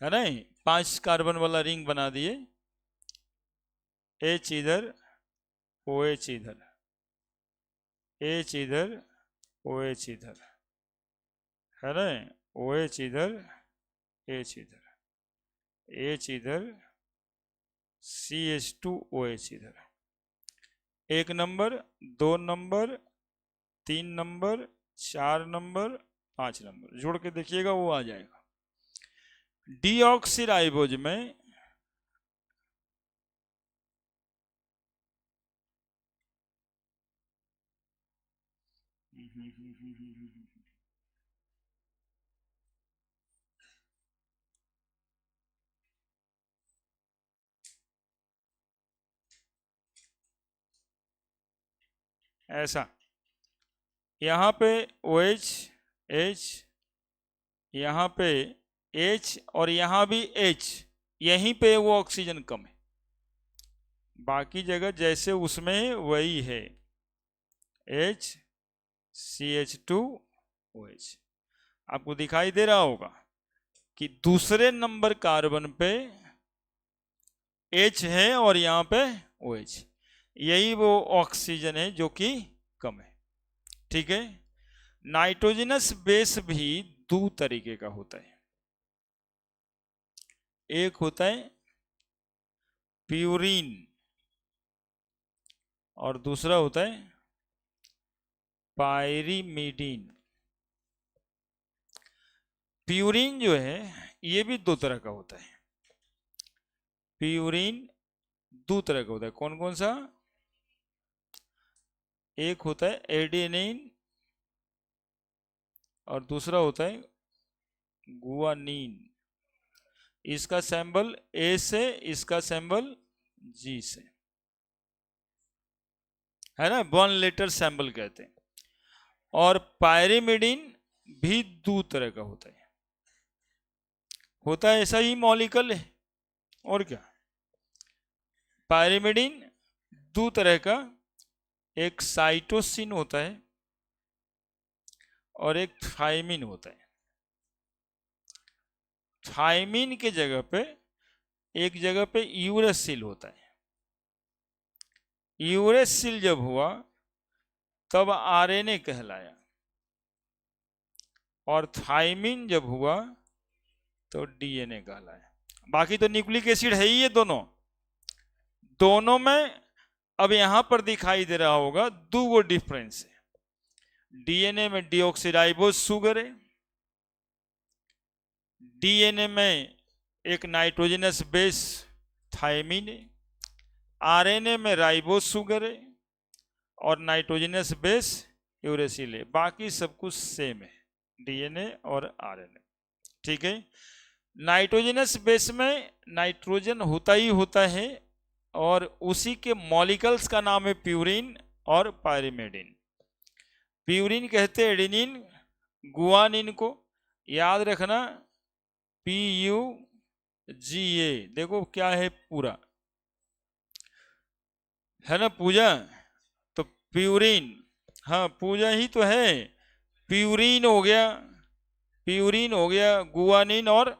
S1: है ना, 5 कार्बन वाला रिंग बना दिए, H इधर OH इधर, H इधर OH इधर, है ना, OH इधर H इधर, H इधर CH2OH इधर। 1 number, 2 number, 3 number, 4 number, 5 number, जोड़ के देखिएगा वो आ जाएगा। डीऑक्सीराइबोज में ऐसा, यहाँ पे OH H, यहाँ पे H और यहाँ भी H, यहीं पे वो ऑक्सीजन कम है, बाकी जगह जैसे उसमें वही है H CH2OH। आपको दिखाई दे रहा होगा कि दूसरे नंबर कार्बन पे H है और यहाँ पे OH, यही वो ऑक्सीजन है जो कि कम है। ठीक है। नाइट्रोजनस बेस भी दो तरीके का होता है, एक होता है प्यूरिन और दूसरा होता है पायरीमिडीन। प्यूरिन जो है ये भी दो तरह का होता है, प्यूरिन दो तरह का होता है। कौन कौन सा? एक होता है एडेनिन और दूसरा होता है गुआनिन। इसका सिंबल ए से, इसका सिंबल जी से, है ना, 1 लेटर सिंबल कहते हैं। और पायरीमिडीन भी दो तरह का होता है ऐसा ही मॉलिक्यूल है। और क्या, पायरीमिडीन दो तरह का, एक साइटोसिन होता है और एक थायमिन होता है। थायमिन के जगह पे एक जगह पे यूरेसिल होता है। यूरेसिल जब हुआ तब आरएनए कहलाया, और थायमिन जब हुआ तो डीएनए कहलाया। बाकी तो न्यूक्लिक एसिड है ही ये दोनों में। अब यहां पर दिखाई दे रहा होगा दो वो डिफरेंस है। डीएनए में डीऑक्सीराइबोज शुगर है, डीएनए में एक नाइट्रोजनस बेस थायमिन है, आरएनए में राइबोज शुगर है और नाइट्रोजनस बेस यूरेसिल है। बाकी सब कुछ सेम है, डीएनए और आरएनए। ठीक है। नाइट्रोजनस बेस में नाइट्रोजन होता ही होता है और उसी के मॉलिक्यूल्स का नाम है प्यूरिन और पायरीमिडीन। प्यूरिन कहते हैं एडेनिन, गुआनिन को। याद रखना PUGA, देखो क्या है पूरा, है ना पूजा। तो प्यूरिन, हाँ पूजा ही तो है। प्यूरिन हो गया, प्यूरिन हो गया, गुआनिन और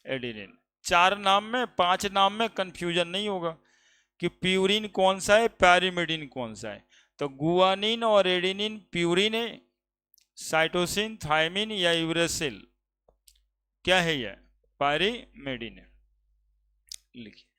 S1: एडिनिन। चार नाम में, पांच नाम में कंफ्यूजन नहीं होगा कि प्यूरिन कौन सा है, पैरिमिडिन कौन सा है। तो गुआनिन और एडिनिन प्यूरिन है, साइटोसिन, थायमिन या यूरेसिल क्या है, ये पैरिमिडिन है। लिखिए।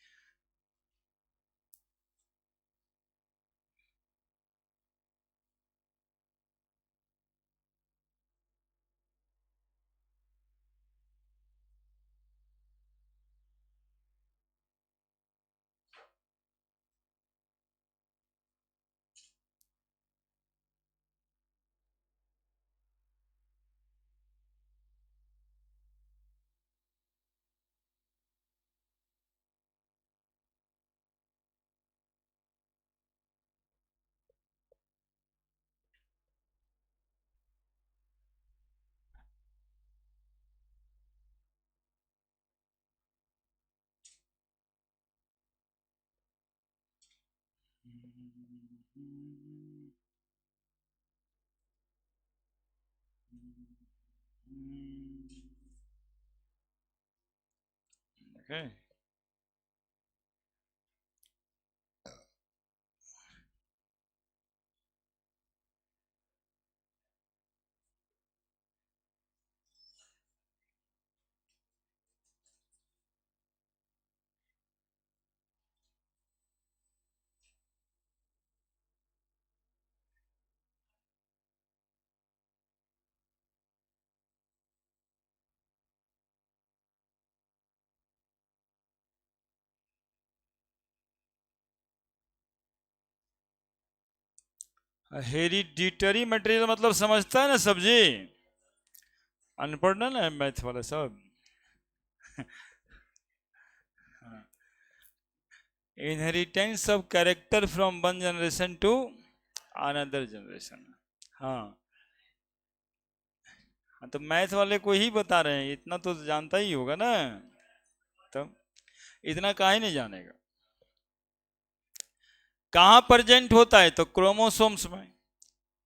S1: Okay. हेरिडिटरी मटेरियल मतलब समझता है ना सब्जी, अनपढ़ ना मैथ वाला सब। Inheritance of character from one generation to another generation. हाँ। हाँ तो मैथ वाले को ही बता रहे हैं, इतना तो जानता ही होगा ना। तब इतना काहे नहीं जानेगा। कहाँ प्रेजेंट होता है, तो क्रोमोसोम्स में।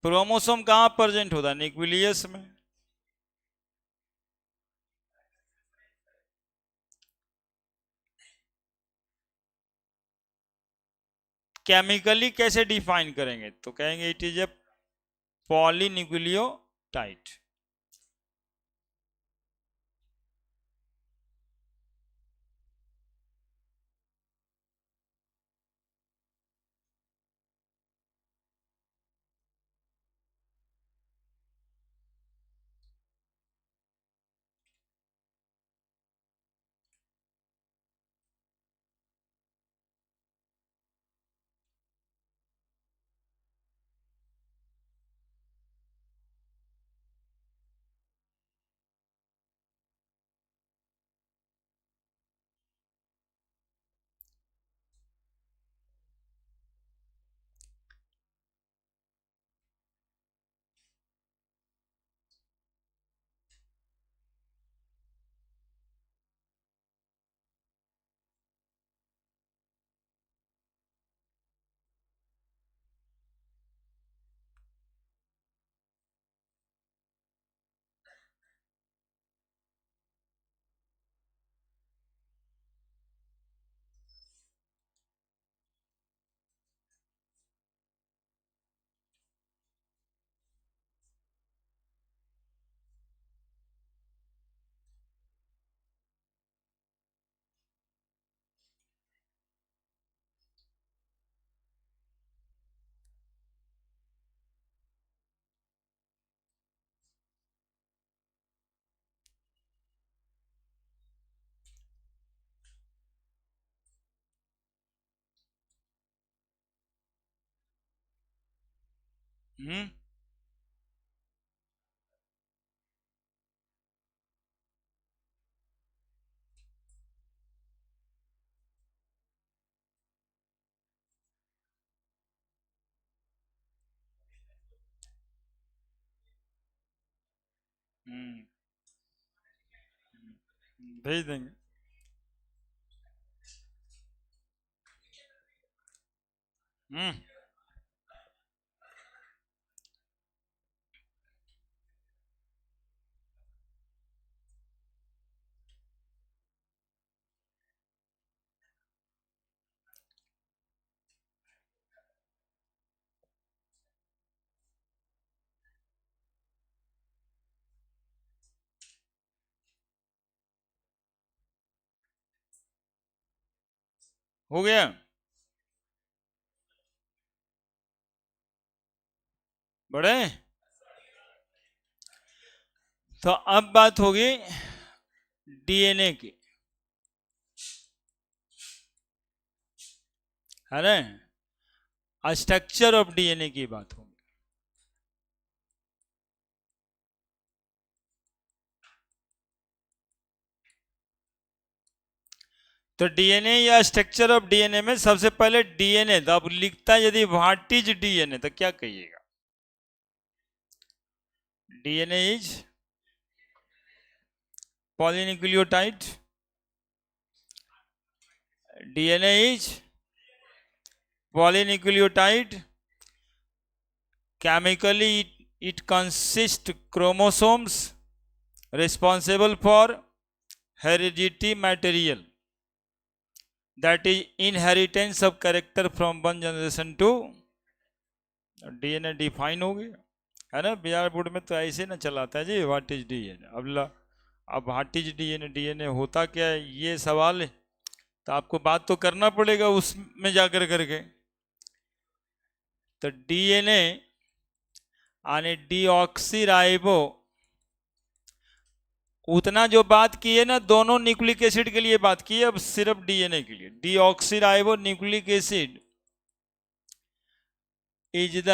S1: क्रोमोसोम कहाँ प्रेजेंट होता है, न्यूक्लियस में। केमिकली कैसे डिफाइन करेंगे, तो कहेंगे इट इज ए पॉलीन्यूक्लियोटाइड। हम्म। हम्म। भेज देंगे। हम्म। हो गया। बड़े। तो अब बात होगी डीएनए की, है ना, स्ट्रक्चर ऑफ डीएनए की बात होगी। तो डीएनए या स्ट्रक्चर ऑफ डीएनए में सबसे पहले डीएनए, तो अब लिखता है यदि व्हाट इज डीएनए तो क्या कहिएगा? DNA is polynucleotide, DNA is polynucleotide, chemically it consists chromosomes responsible for hereditary material that is inheritance of character from one generation to। DNA define हो गया, है ना। बिहार बोर्ड में तो ऐसे ना चलाता है जी व्हाट इज डीएनए। अब व्हाट इज डीएनए, डीएनए होता क्या है, ये सवाल है। तो आपको बात तो करना पड़ेगा उसमें जाकर करके। तो डीएनए यानी डीऑक्सीराइबो, उतना जो बात की है ना दोनों न्यूक्लिक एसिड के लिए बात की है, अब सिर्फ डीएनए के लिए। Deoxyribo nucleic acid is the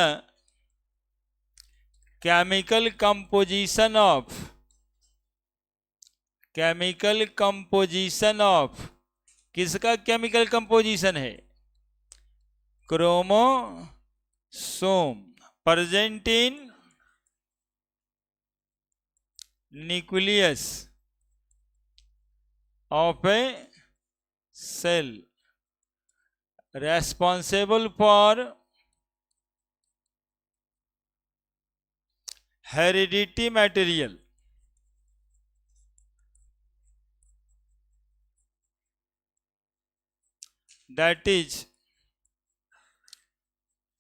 S1: chemical composition of, chemical composition of, किसका केमिकल कंपोजिशन है? Chromosome present in nucleus of a cell responsible for hereditary material that is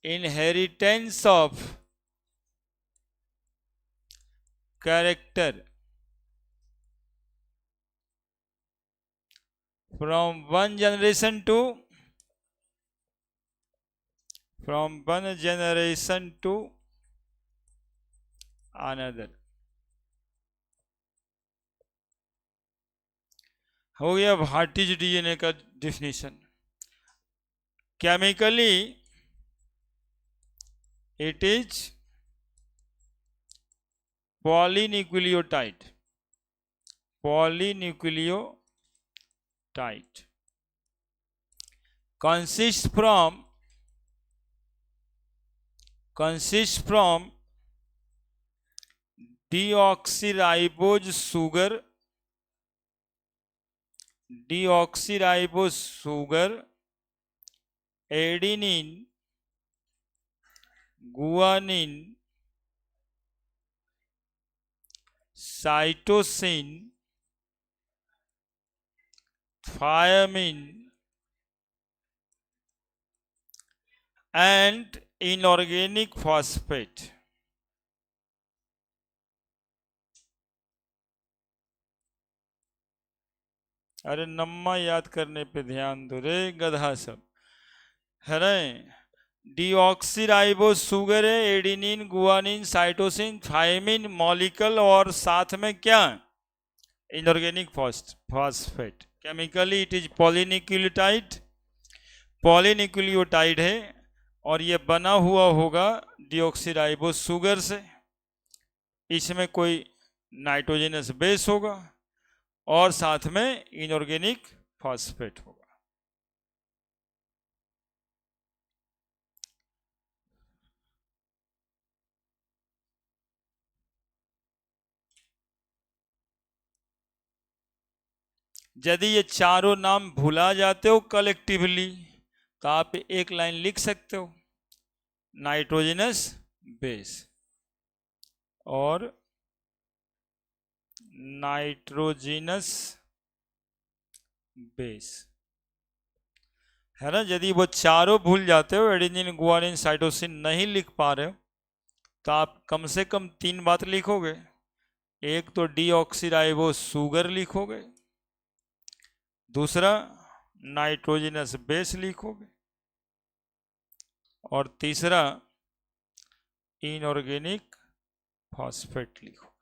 S1: inheritance of character from one generation to, from one generation to another। हो गया what is DNA का definition. Chemically it is polynucleotide, polynucleotide consists from, consists from deoxyribose sugar, deoxyribose sugar, adenine, guanine, cytosine, thymine and inorganic phosphate। अरे नम्मा याद करने पे ध्यान दो रे गधा सब, है ना। डीऑक्सीराइबोस शुगर है, adenine, guanine, cytosine, thymine molecule और साथ में क्या, inorganic phosphate. Chemically it is polynucleotide, polynucleotide है और ये बना हुआ होगा डीऑक्सीराइबोस शुगर से। इसमें कोई नाइट्रोजनस बेस होगा और साथ में इनऑर्गेनिक फॉस्फेट होगा। यदि ये चारों नाम भुला जाते हो कलेक्टिवली तो आप एक लाइन लिख सकते हो, नाइट्रोजनस बेस और नाइट्रोजनस बेस, है ना। यदि वो चारों भूल जाते हो, एडेनिन गुआनिन साइटोसिन नहीं लिख पा रहे हो, तो आप कम से कम 3 बात लिखोगे। एक तो डीऑक्सीराइबो शुगर लिखोगे, दूसरा नाइट्रोजनस बेस लिखोगे, और तीसरा इनऑर्गेनिक फॉस्फेट लिखोगे।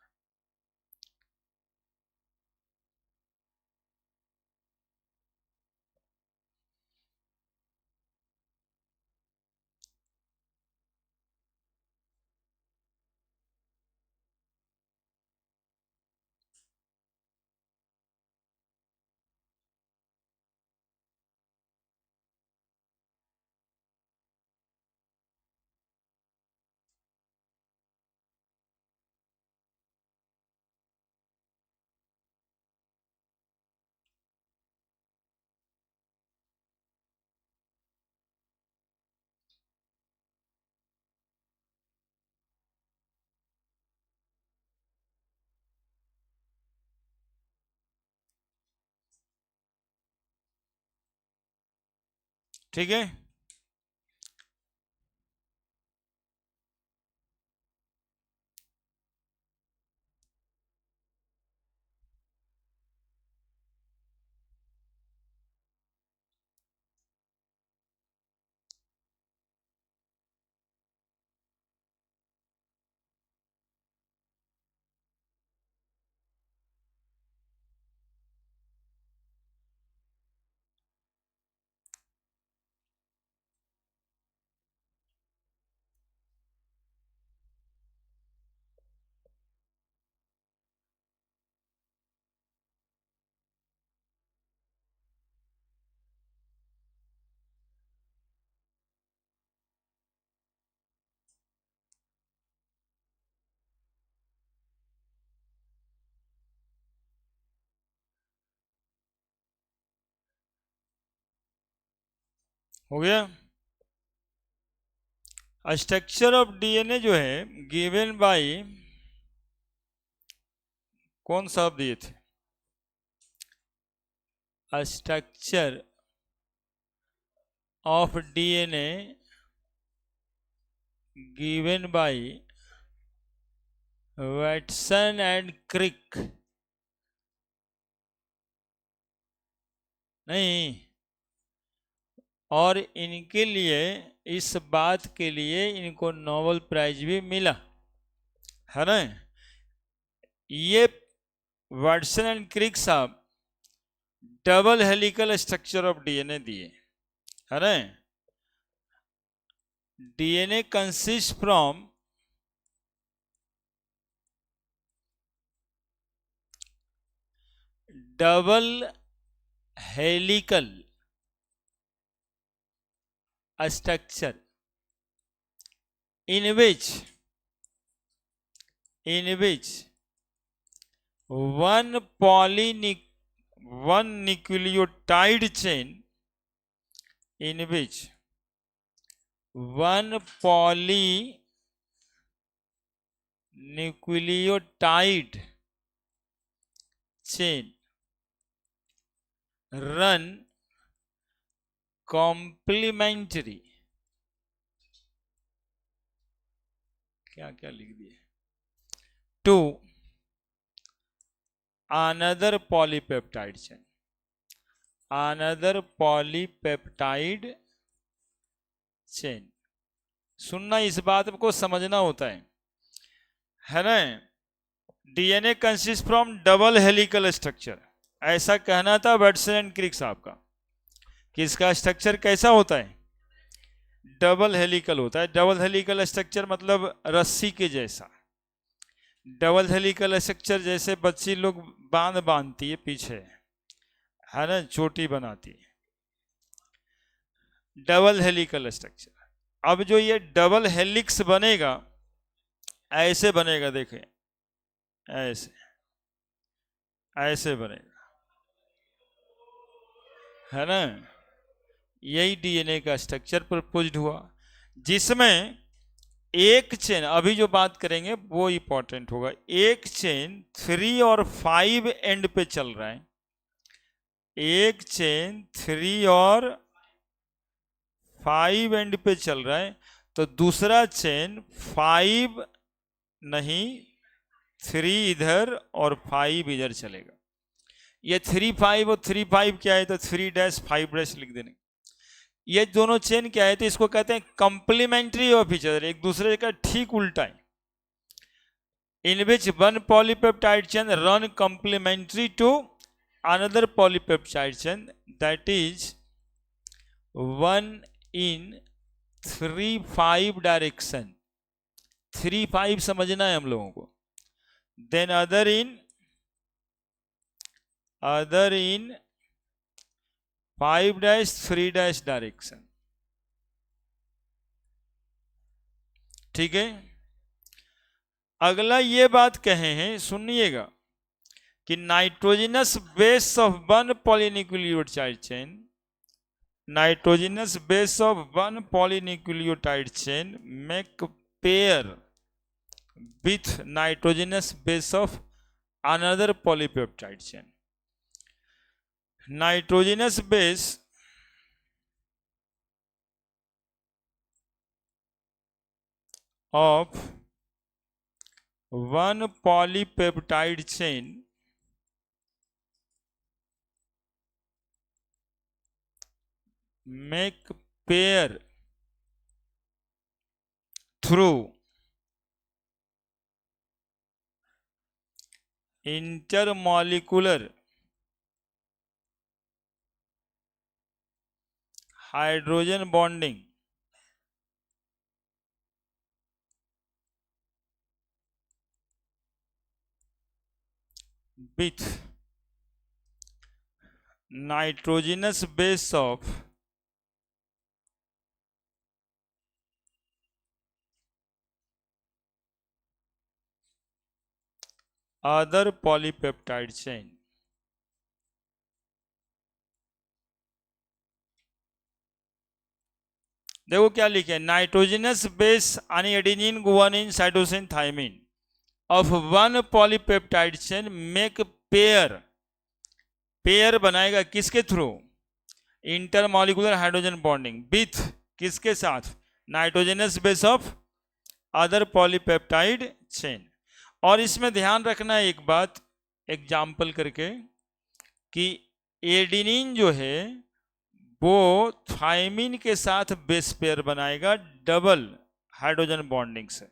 S1: ठीक है, हो गया। स्ट्रक्चर ऑफ डीएनए जो है गिवन बाय, कौन सा आप दिए थे, structure of DNA given by Watson and Crick, नहीं, और इनके लिए, इस बात के लिए इनको नोबेल प्राइज भी मिला, है ना। ये वाटसन एंड क्रिक साहब double helical structure of DNA दिए, है ना। DNA consist from double helical structure in which one nucleotide chain, in which one polynucleotide chain run complementary, क्या क्या लिख दिए, to another polypeptide chain, another polypeptide chain। सुनना, इस बात को समझना होता है ना। DNA consist from double helical structure, ऐसा कहना था वाटसन एंड क्रिक साहब का कि इसका स्ट्रक्चर कैसा होता है, डबल हेलिकल होता है। डबल हेलिकल स्ट्रक्चर मतलब रस्सी के जैसा। डबल हेलिकल स्ट्रक्चर जैसे बच्ची लोग बांधती है पीछे, है ना, चोटी बनाती है, डबल हेलिकल स्ट्रक्चर। अब जो ये डबल हेलिक्स बनेगा, ऐसे बनेगा, देखें, ऐसे ऐसे बनेगा, है ना। यही डीएनए का स्ट्रक्चर प्रपोज्ड हुआ, जिसमें एक चेन, अभी जो बात करेंगे वो इंपॉर्टेंट होगा, एक चेन 3 और 5 एंड पे चल रहा है, एक चेन 3 और 5 एंड पे चल रहा है, तो दूसरा चेन 5 नहीं, 3 इधर और 5 इधर चलेगा। ये 3 5 और 3 5 क्या है, तो 3-5 लिख देने। ये दोनों चेन क्या है, तो इसको कहते हैं कंप्लीमेंट्री ऑफ ईच अदर, एक दूसरे का ठीक उल्टा है। In which one polypeptide chain run complementary to another polypeptide chain that is one in 3 5 direction. 3 5 समझना है हम लोगों को। Then other in 5-3 direction. ठीक है। अगला ये बात कहे हैं, सुनिएगा, कि nitrogenous base of one polynucleotide chain, nitrogenous base of one polynucleotide chain make pair with nitrogenous base of another polypeptide chain. Nitrogenous base of one polypeptide chain make pair through intermolecular hydrogen bonding with nitrogenous base of other polypeptide chain. देखो क्या लिखे, nitrogenous base यानी adenine guanine cytosine thymine of one polypeptide chain make pair, pair बनाएगा किसके through, intermolecular hydrogen bonding with, किसके साथ, nitrogenous base of other polypeptide chain. और इसमें ध्यान रखना है एक बात, एग्जाम्पल करके, कि एडेनिन जो है वो थायमिन के साथ बेस पेयर बनाएगा डबल हाइड्रोजन बॉन्डिंग से।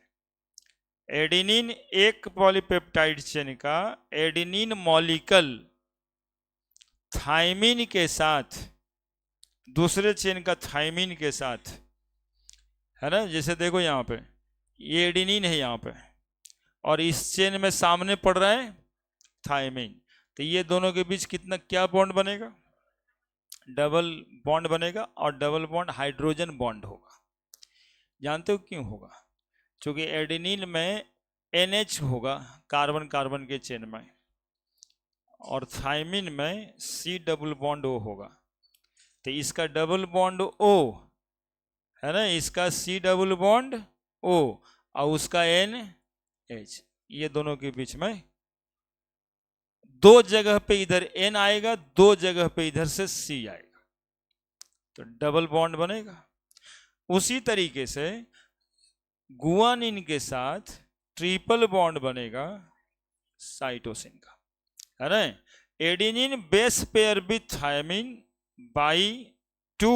S1: एडेनिन एक पॉलीपेप्टाइड चेन का एडेनिन मॉलिक्यूल थायमिन के साथ, दूसरे चेन का थायमिन के साथ, है ना। जैसे देखो यहाँ पे ये एडेनिन है यहाँ पे, और इस चेन में सामने पड़ रहा है थायमिन, तो ये दोनों के बीच कितना क्या बॉन्ड बनेगा, डबल बॉन्ड बनेगा, और डबल बॉन्ड हाइड्रोजन बॉन्ड होगा। जानते हो क्यों होगा, क्योंकि एडेनिन में NH होगा कार्बन कार्बन के चेन में, और थायमिन में C डबल बॉन्ड O होगा, तो इसका डबल बॉन्ड O है ना, इसका C डबल बॉन्ड O और उसका NH, ये दोनों के बीच में दो जगह पे इधर N आएगा, दो जगह पे इधर से C आएगा, तो डबल बॉन्ड बनेगा। उसी तरीके से गुआनिन के साथ ट्रिपल बॉन्ड बनेगा साइटोसिन का, है ना। Adenine base pair with thymine by 2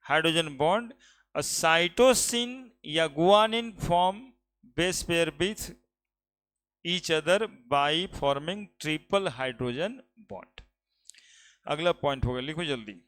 S1: hydrogen bond, cytosine या guanine form base pair with each other by forming triple hydrogen bond. अगला पॉइंट होगा, लिखो जल्दी।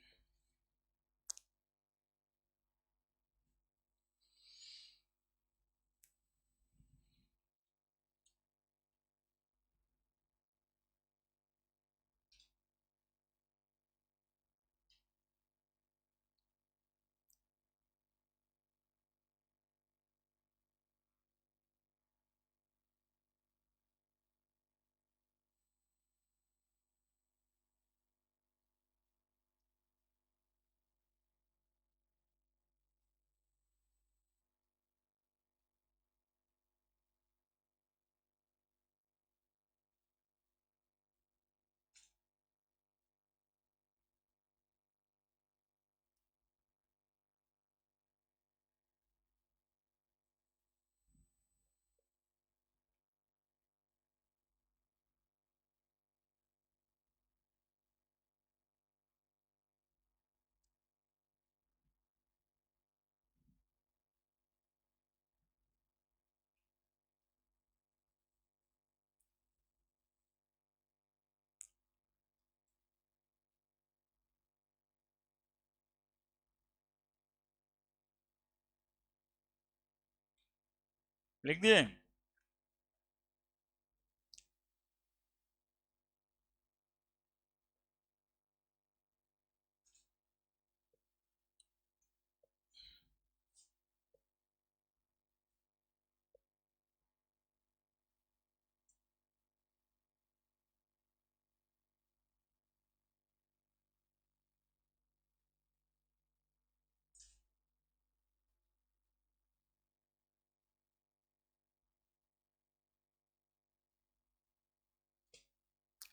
S1: लिख दिए।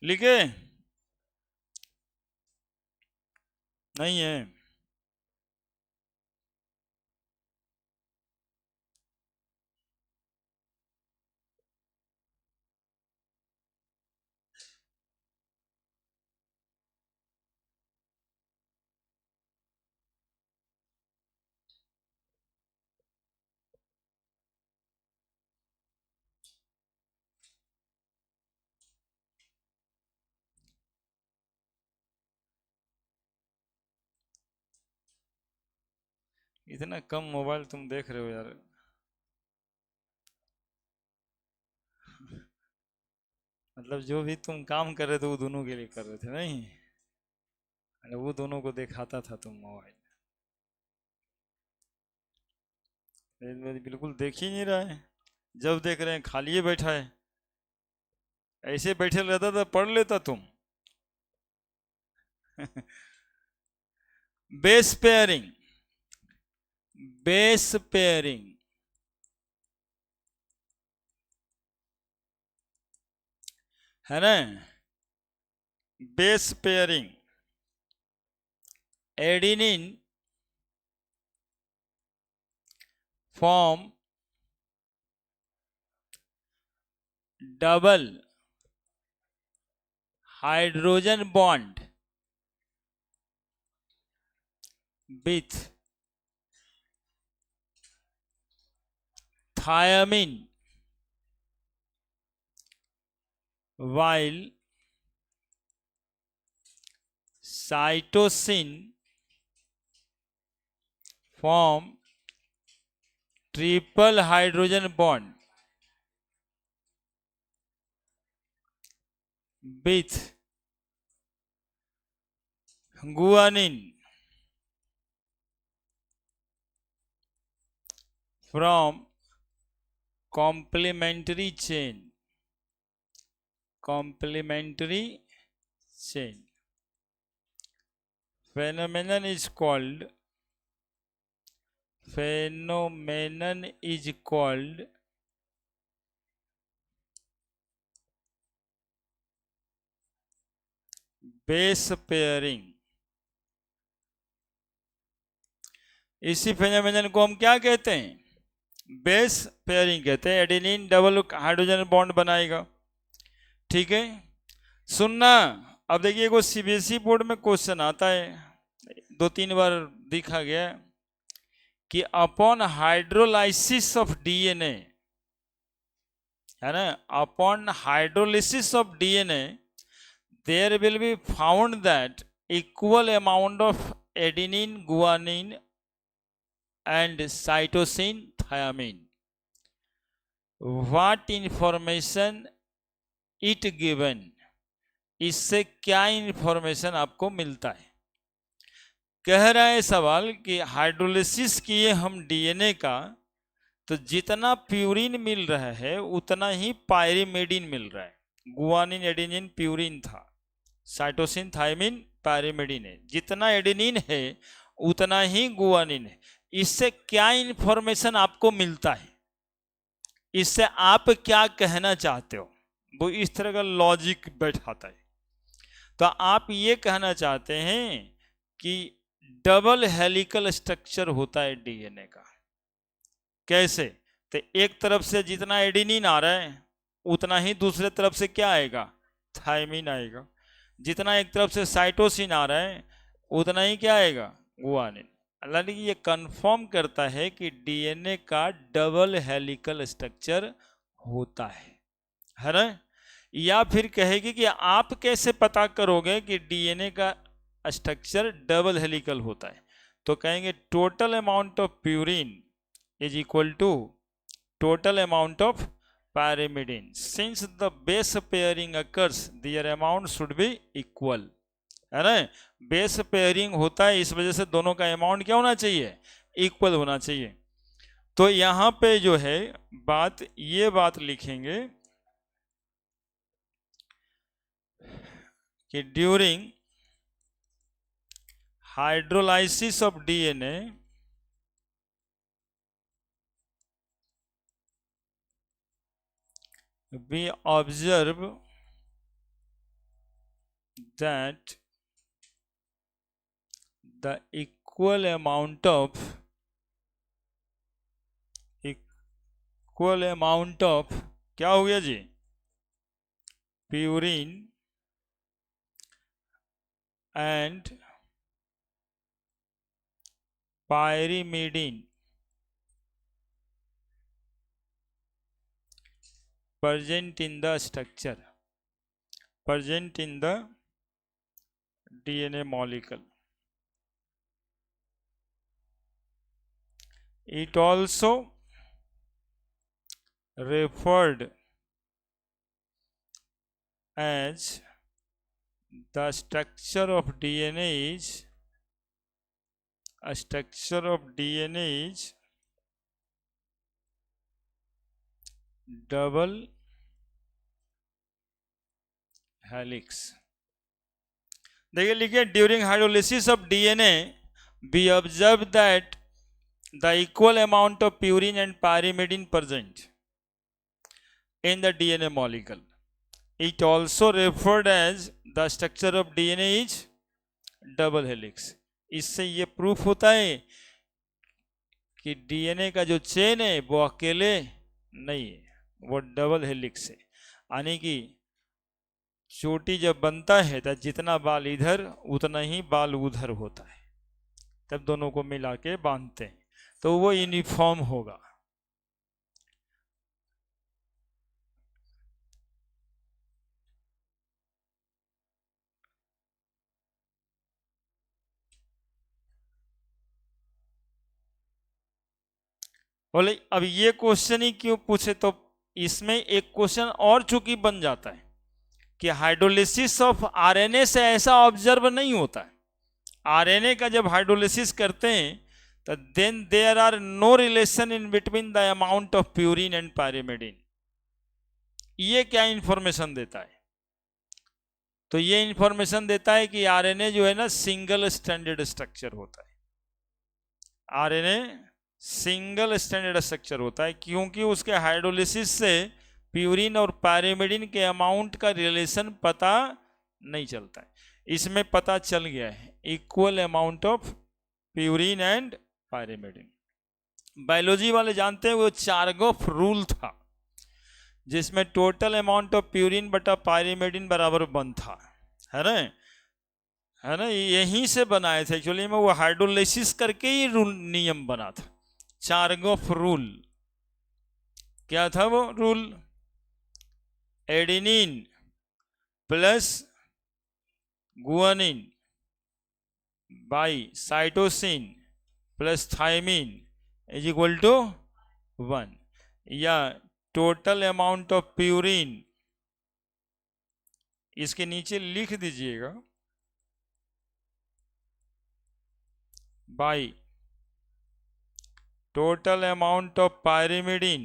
S1: लिखे नहीं है। इतना कम मोबाइल तुम देख रहे हो यार। मतलब जो भी तुम काम कर रहे थे वो दोनों के लिए कर रहे थे नहीं? अरे वो दोनों को दिखाता था तुम मोबाइल। बिल्कुल देख ही नहीं रहा है। जब देख रहे हैं खाली बैठा है। ऐसे बैठे रहता तो पढ़ लेता तुम। बेस पेयरिंग, बेस पेयरिंग है ना? Base pairing, adenine form double hydrogen bond with thiamine while cytosine form triple hydrogen bond with guanine from complementary chain, complementary chain. Phenomenon is called base pairing. इसी phenomenon को हम क्या कहते हैं? Base pairing कहते हैं। एडेनिन डबल हाइड्रोजन बॉन्ड बनाएगा। ठीक है, सुनना। अब देखिए को सीबीएसई बोर्ड में क्वेश्चन आता है, 2-3 बार दिखा गया कि अपॉन हाइड्रोलाइसिस ऑफ डीएनए, है ना, upon hydrolysis of DNA there will be found that equal amount of adenine, guanine and cytosine, thiamine. What information it given? इससे क्या इंफॉर्मेशन आपको मिलता है? कह रहा है सवाल कि हाइड्रोलिसिस किए हम डीएनए का, तो जितना प्यूरिन मिल रहा है उतना ही पायरिमिडीन मिल रहा है। गुआनिन, एडेनिन, प्यूरिन था, साइटोसिन, थायमिन, पायरिमिडीन है। जितना एडेनिन है उतना ही गुआनिन है। इससे क्या इंफॉर्मेशन आपको मिलता है? इससे आप क्या कहना चाहते हो? वो इस तरह का लॉजिक बैठाता है। तो आप ये कहना चाहते हैं कि डबल हेलिकल स्ट्रक्चर होता है डीएनए का। कैसे? तो एक तरफ से जितना एडेनिन आ रहा है उतना ही दूसरे तरफ से क्या आएगा? थायमिन आएगा। जितना एक तरफ से साइटोसिन आ रहा है उतना ही क्या आएगा? गुआनिन। यानी ये कंफर्म करता है कि डीएनए का डबल हेलिकल स्ट्रक्चर होता है ना? या फिर कहेगी कि आप कैसे पता करोगे कि डीएनए का स्ट्रक्चर डबल हेलिकल होता है? तो कहेंगे total amount of purine is equal to total amount of pyrimidine. Since the base pairing occurs, their amount should be equal. है ना, बेस पेयरिंग होता है, इस वजह से दोनों का अमाउंट क्या होना चाहिए, इक्वल होना चाहिए. तो यहां पे जो है बात, ये बात लिखेंगे कि during hydrolysis of DNA we observe that the equal amount of क्या हो गया जी, purine and pyrimidine present in the structure, present in the DNA molecule. It also referred as the structure of DNA is double helix. देखिए लिखिए, during hydrolysis of DNA we observe that the equal amount of purine and pyrimidine present in the DNA molecule. It also referred as the structure of DNA is double helix. इससे ये proof होता है कि DNA का जो chain है वो अकेले नहीं है, वो डबल हेलिक्स है. यानी कि चोटी जब बनता है तो जितना बाल इधर उतना ही बाल उधर होता है, तब दोनों को मिला के बांधते हैं तो वो यूनिफॉर्म होगा. बोले अब ये क्वेश्चन ही क्यों पूछे, तो इसमें एक क्वेश्चन और चूंकि बन जाता है कि हाइड्रोलिसिस ऑफ आरएनए से ऐसा ऑब्जर्व नहीं होता है. आरएनए का जब हाइड्रोलिसिस करते हैं तो then there are no relation in between the amount of purine and pyrimidine. ये क्या इंफॉर्मेशन देता है, तो ये इंफॉर्मेशन देता है कि आरएनए जो है ना सिंगल स्टैंडर्ड स्ट्रक्चर होता है. आरएनए सिंगल स्टैंडर्ड स्ट्रक्चर होता है क्योंकि उसके हाइड्रोलिसिस से प्यूरिन और पायरिमिडीन के अमाउंट का रिलेशन पता नहीं चलता है. इसमें पता चल गया है equal amount of purine and pyrimidine. Biology वाले जानते हैं वो चारगोफ रूल था जिसमें टोटल अमाउंट ऑफ प्यूरिन बटा पायरिमिडीन बराबर 1 था, है ना, है ना. यहीं से बनाए थे एक्चुअली में, वो हाइड्रोलिसिस करके ही रूल नियम बना था. चारगोफ रूल क्या था वो rule, adenine plus guanine by cytosine plus thymine is equal to 1, या टोटल अमाउंट ऑफ प्यूरिन, इसके नीचे लिख दीजिएगा, by total amount of pyrimidine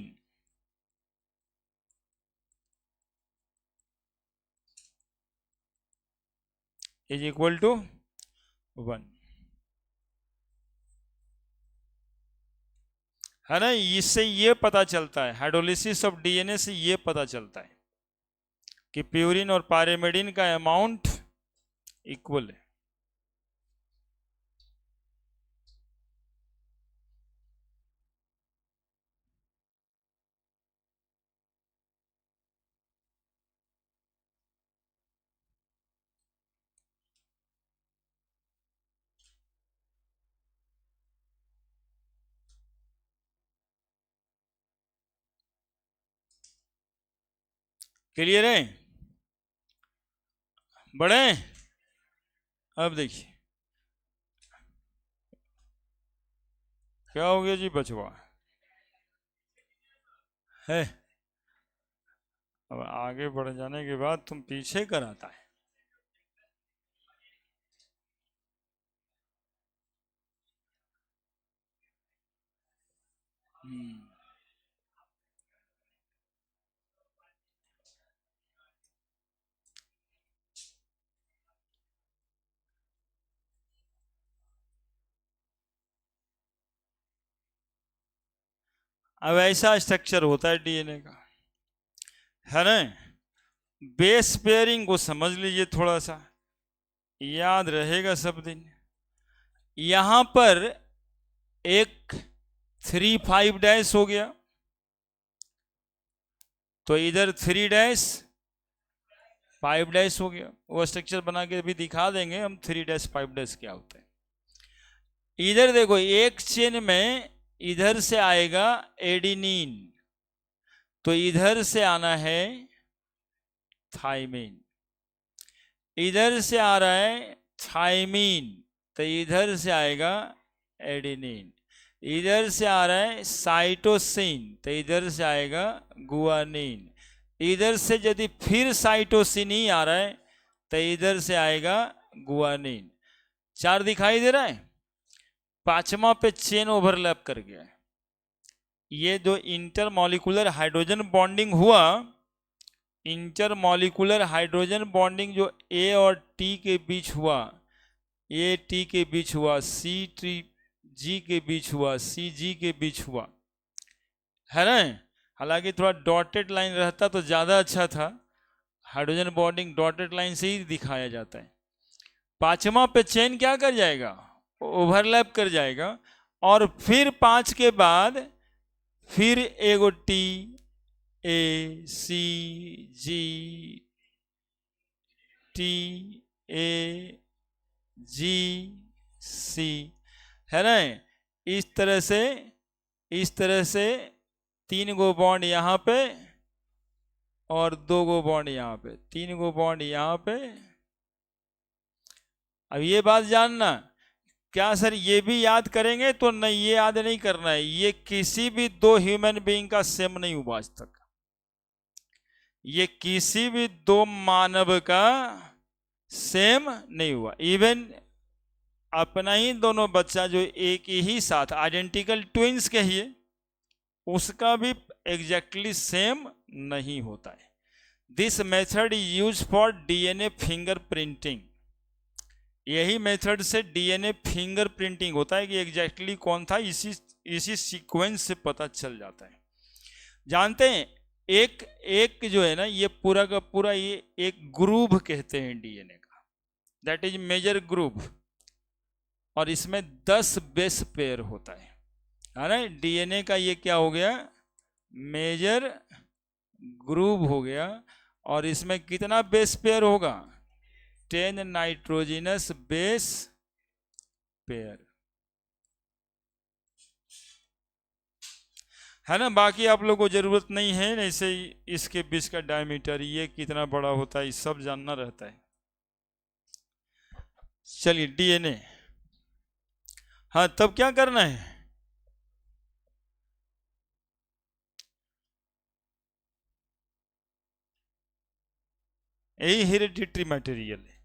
S1: is equal to 1, है ना. इससे ये पता चलता है, हाइड्रोलिसिस ऑफ डीएनए से ये पता चलता है कि प्यूरिन और पायरिमिडीन का अमाउंट इक्वल है. क्लियर है, बड़े. अब देखिए क्या हो गया जी बचवा, है। अब आगे बढ़ जाने के बाद तुम पीछे कराता है। हम्म। अब ऐसा स्ट्रक्चर होता है डीएनए का, है ना। बेस पेयरिंग को समझ लीजिए थोड़ा सा, याद रहेगा सब दिन। यहां पर एक 3 5 डैश हो गया, तो इधर 3 डैश 5 डैश हो गया। वो स्ट्रक्चर बना के भी दिखा देंगे हम, 3 डैश 5 डैश क्या होता है। इधर देखो एक चेन में इधर से आएगा एडिनिन, तो इधर से आना है थाइमिन। इधर से आ रहा है थाइमिन, तो इधर से आएगा एडिनिन। इधर से आ रहा है साइटोसिन, तो इधर से आएगा गुआनिन। इधर से यदि फिर साइटोसिन ही आ रहा है, तो इधर से आएगा गुआनिन। 4 दिखाई दे रहा है। पांचवा पे चेन ओवरलैप कर गया है। ये जो इंटरमॉलिक्यूलर हाइड्रोजन बॉन्डिंग हुआ, इंटरमॉलिक्यूलर हाइड्रोजन बॉन्डिंग जो ए और टी के बीच हुआ, ए टी के बीच हुआ, सी टी जी के बीच हुआ, सी जी के बीच हुआ, है ना। हालांकि थोड़ा डॉटेड लाइन रहता तो ज़्यादा अच्छा था। हाइड्रोजन बॉन्डिंग डॉटेड लाइन से ही दिखाया जाता है। पांचवा पे चेन क्या कर जाएगा, ओवरलैप कर जाएगा। और फिर 5 के बाद फिर एगो T, A C ji, T A जी सी, है ना। इस तरह से, इस तरह से 3 गो बॉन्ड यहाँ पे और 2 गो बॉन्ड यहाँ पे, 3 गो बॉन्ड यहाँ पे। अब ये बात जानना, क्या सर ये भी याद करेंगे, तो नहीं, ये याद नहीं करना है। ये किसी भी 2 ह्यूमन बीइंग का सेम नहीं हुआ आज तक। ये किसी भी 2 मानव का सेम नहीं हुआ। इवन अपना ही दोनों बच्चा जो एक ही साथ आइडेंटिकल ट्विंस कहिए, उसका भी एग्जैक्टली सेम नहीं होता है। This method is use for DNA fingerprinting. यही मेथड से डीएनए फिंगरप्रिंटिंग होता है कि एग्जैक्टली कौन था, इसी इसी सीक्वेंस से पता चल जाता है। जानते हैं, एक एक जो है ना, ये पूरा का पूरा ये एक ग्रुव कहते हैं डीएनए का, दैट इज मेजर ग्रुव। और इसमें 10 बेस पेयर होता है ना। डीएनए का ये क्या हो गया, मेजर ग्रुव हो गया। और इसमें कितना बेस पेयर होगा, 10 नाइट्रोजिनस बेस पेयर, है ना। बाकी आप लोगों को जरूरत नहीं है, ऐसे ही इसके बीच का डायमीटर ये कितना बड़ा होता है, ये सब जानना रहता है। चलिए डीएनए, हाँ तब क्या करना है, यही हेरिडिटरी मटेरियल है।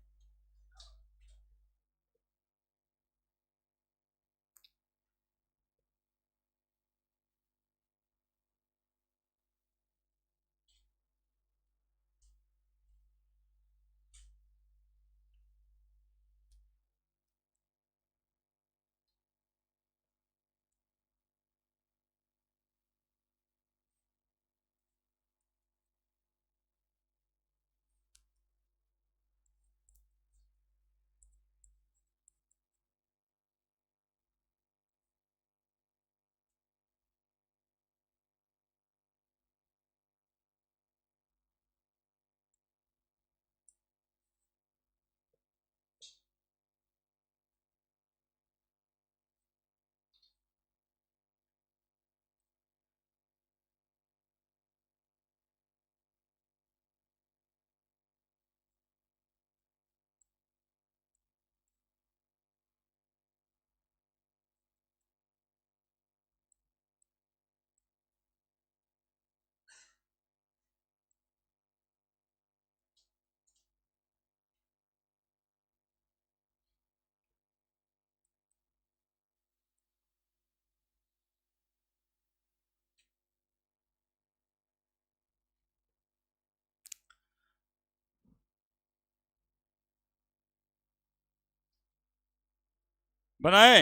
S1: बनाए,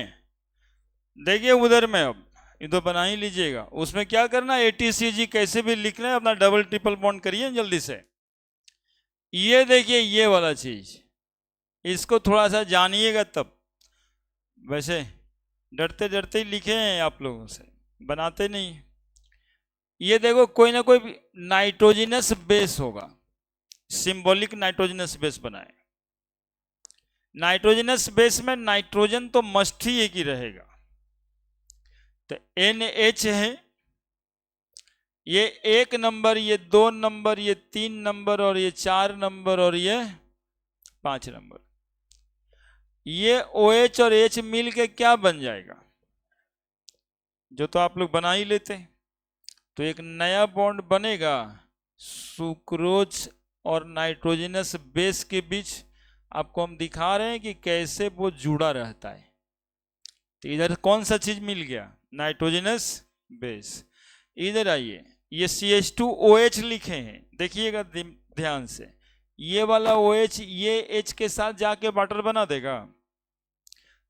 S1: देखिए उधर में अब ये तो बना ही लीजिएगा। उसमें क्या करना है, ATCG कैसे भी लिखना है, अपना डबल ट्रिपल बॉन्ड करिए जल्दी से। ये देखिए ये वाला चीज, इसको थोड़ा सा जानिएगा तब। वैसे डरते डरते ही लिखे हैं आप लोगों से, बनाते नहीं। ये देखो कोई ना कोई नाइट्रोजनस बेस होगा, सिंबॉलिक नाइट्रोजनस बेस बनाए। नाइट्रोजनस बेस में नाइट्रोजन तो मस्ट ही एक ही रहेगा, तो NH है, ये 1 नंबर, ये 2 नंबर, ये 3 नंबर, और ये 4 नंबर, और ये 5 नंबर। ये OH और H मिल के क्या बन जाएगा, जो तो आप लोग बना ही लेते हैं। तो एक नया बॉन्ड बनेगा सुक्रोज और नाइट्रोजनस बेस के बीच। आपको हम दिखा रहे हैं कि कैसे वो जुड़ा रहता है। तो इधर कौन सा चीज मिल गया, नाइट्रोजनस बेस। इधर आइए, ये CH2OH लिखे हैं, देखिएगा ध्यान से। ये वाला OH ये H के साथ जाके वाटर बना देगा।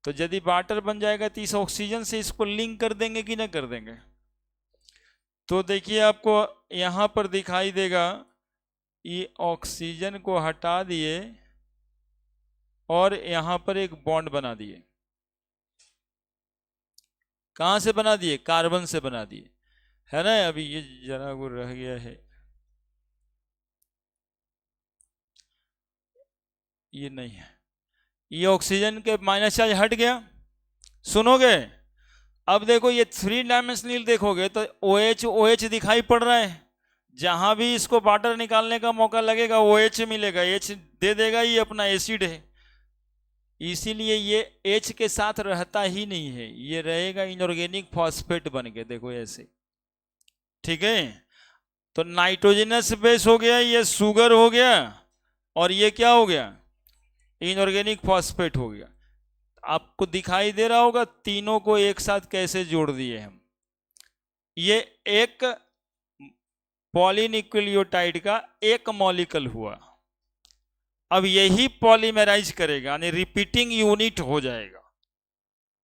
S1: तो यदि वाटर बन जाएगा तो इस ऑक्सीजन से इसको लिंक कर देंगे कि ना कर देंगे। तो देखिए आपको यहां पर दिखाई देगा, ये ऑक्सीजन को हटा दिए और यहां पर एक बॉन्ड बना दिए। कहां से बना दिए, कार्बन से बना दिए, है ना। अभी ये जरा वो रह गया है, ये नहीं है, ये ऑक्सीजन के माइनस चार्ज हट गया। सुनोगे, अब देखो ये 3 डायमेंशनल देखोगे तो OH OH दिखाई पड़ रहा है। जहां भी इसको वाटर निकालने का मौका लगेगा OH मिलेगा, H दे देगा, ये अपना एसिड है। इसीलिए ये H के साथ रहता ही नहीं है, ये रहेगा इनऑर्गेनिक फॉस्फेट बन के, देखो ऐसे, ठीक है। तो नाइट्रोजनस बेस हो गया, ये शुगर हो गया, और ये क्या हो गया, इनऑर्गेनिक फॉस्फेट हो गया। आपको दिखाई दे रहा होगा तीनों को एक साथ कैसे जोड़ दिए हम। ये एक पॉलीन्यूक्लियोटाइड का एक मॉलिक्यूल हुआ, अब यही पॉलीमराइज करेगा, यानी रिपीटिंग यूनिट हो जाएगा,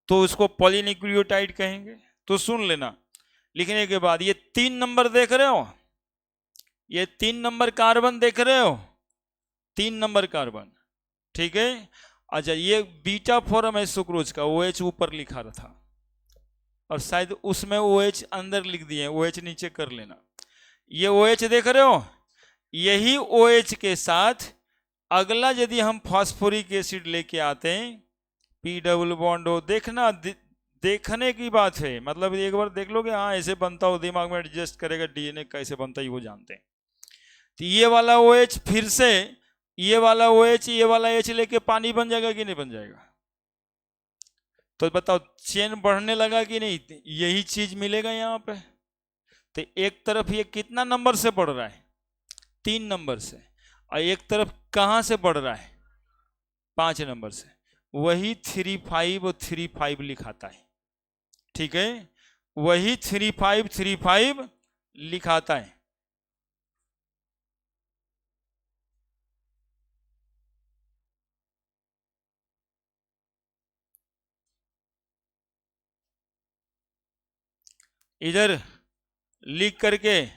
S1: तो उसको पॉलीन्यूक्लियोटाइड कहेंगे। तो सुन लेना, लिखने के बाद ये 3 नंबर देख रहे हो, ये 3 नंबर कार्बन देख रहे हो, 3 नंबर कार्बन, ठीक है। अच्छा, ये बीटा फॉर्म है सुक्रोज का, OH ऊपर लिखा था, और शायद उसमें OH अंदर लिख दिए, OH नीचे कर लेना। ये OH देख रहे हो, यही OH के साथ अगला यदि हम फास्फोरिक एसिड लेके आते हैं, P डबल बॉन्ड हो, देखना देखने की बात है, मतलब एक बार देख लोगे, हाँ ऐसे बनता हो, दिमाग में एडजस्ट करेगा, DNA कैसे बनता है वो जानते हैं। तो ये वाला OH फिर से ये वाला OH ये वाला H लेके पानी बन जाएगा कि नहीं बन जाएगा। तो बताओ चेन बढ़ने लगा कि नहीं, यही चीज मिलेगा यहाँ पे। तो एक तरफ ये कितना नंबर से बढ़ रहा है, 3 नंबर से, और एक तरफ कहां से बढ़ रहा है, 5 नंबर से। वही 3 5 और 3 5 लिखाता है, ठीक है, वही 3 5 3 5 लिखाता है। इधर लिख करके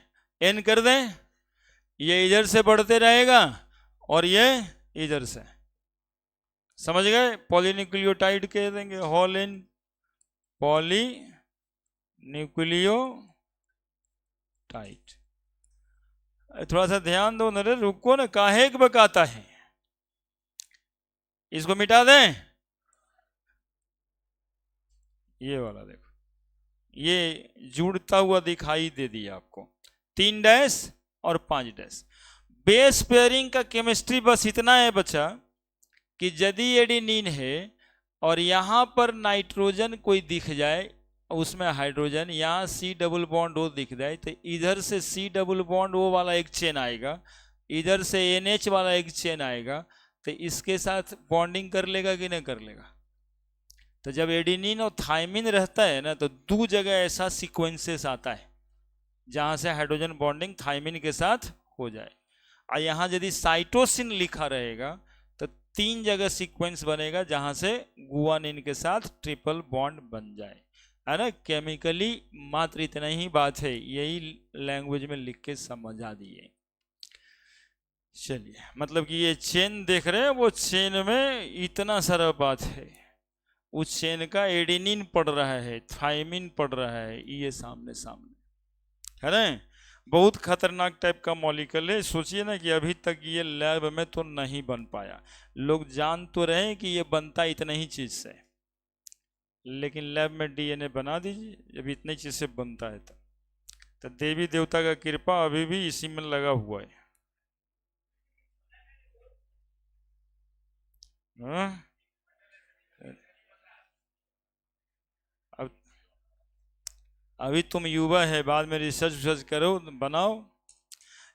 S1: N कर दें, ये इधर से बढ़ते रहेगा और ये इधर से, समझ गए। पॉलीन्यूक्लियोटाइड कह देंगे, होल इन पॉलीन्यूक्लियोटाइड। थोड़ा सा ध्यान दो नरे, रुको ना, काहे के बकाता है, इसको मिटा दें। ये वाला देखो, ये जुड़ता हुआ दिखाई दे दिया आपको, 3 डैश और 5 डैश। बेस पेयरिंग का केमिस्ट्री बस इतना है बच्चा कि यदि एडेनिन है और यहां पर नाइट्रोजन कोई दिख जाए, उसमें हाइड्रोजन, यहाँ C डबल बॉन्ड O दिख जाए, तो इधर से C डबल बॉन्ड O वाला एक चेन आएगा, इधर से NH वाला एक चेन आएगा, तो इसके साथ बॉन्डिंग कर लेगा कि नहीं कर लेगा। तो जब एडेनिन और थाइमिन रहता है ना, तो 2 जगह ऐसा सीक्वेंसेस आता है जहां से हाइड्रोजन बॉन्डिंग थाइमिन के साथ हो जाए। और यहाँ यदि साइटोसिन लिखा रहेगा तो 3 जगह सीक्वेंस बनेगा जहां से गुआनिन के साथ ट्रिपल बॉन्ड बन जाए, है ना। केमिकली मात्र इतना ही बात है, यही लैंग्वेज में लिख के समझा दिए। चलिए, मतलब कि ये चेन देख रहे हैं, वो चेन में इतना सारा बात है। उस चेन का एडेनिन पड़ रहा है, थायमिन पड़ रहा है, ये सामने सामने, है ना। बहुत खतरनाक टाइप का मॉलिक्यूल है। सोचिए ना कि अभी तक ये लैब में तो नहीं बन पाया। लोग जान तो रहे हैं कि ये बनता इतना ही चीज से, लेकिन लैब में डीएनए बना दीजिए, जब इतनी चीज से बनता है तो देवी देवता का कृपा अभी भी इसी में लगा हुआ है। हाँ? अब अभी तुम युवा है, बाद में रिसर्च विसर्च करो, बनाओ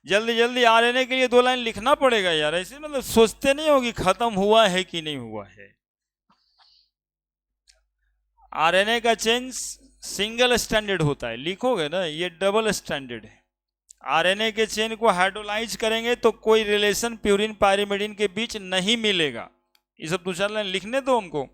S1: जल्दी जल्दी। आरएनए के लिए 2 लाइन लिखना पड़ेगा यार, ऐसे मतलब सोचते नहीं हो कि खत्म हुआ है कि नहीं हुआ है। आरएनए का चेन सिंगल स्टैंडर्ड होता है, लिखोगे ना, ये डबल स्टैंडर्ड है। आरएनए के चेन को हाइड्रोलाइज करेंगे तो कोई रिलेशन प्यूरिन पायरिमिडिन के बीच नहीं मिलेगा। ये सब 2 4 लाइन लिखने दो हमको।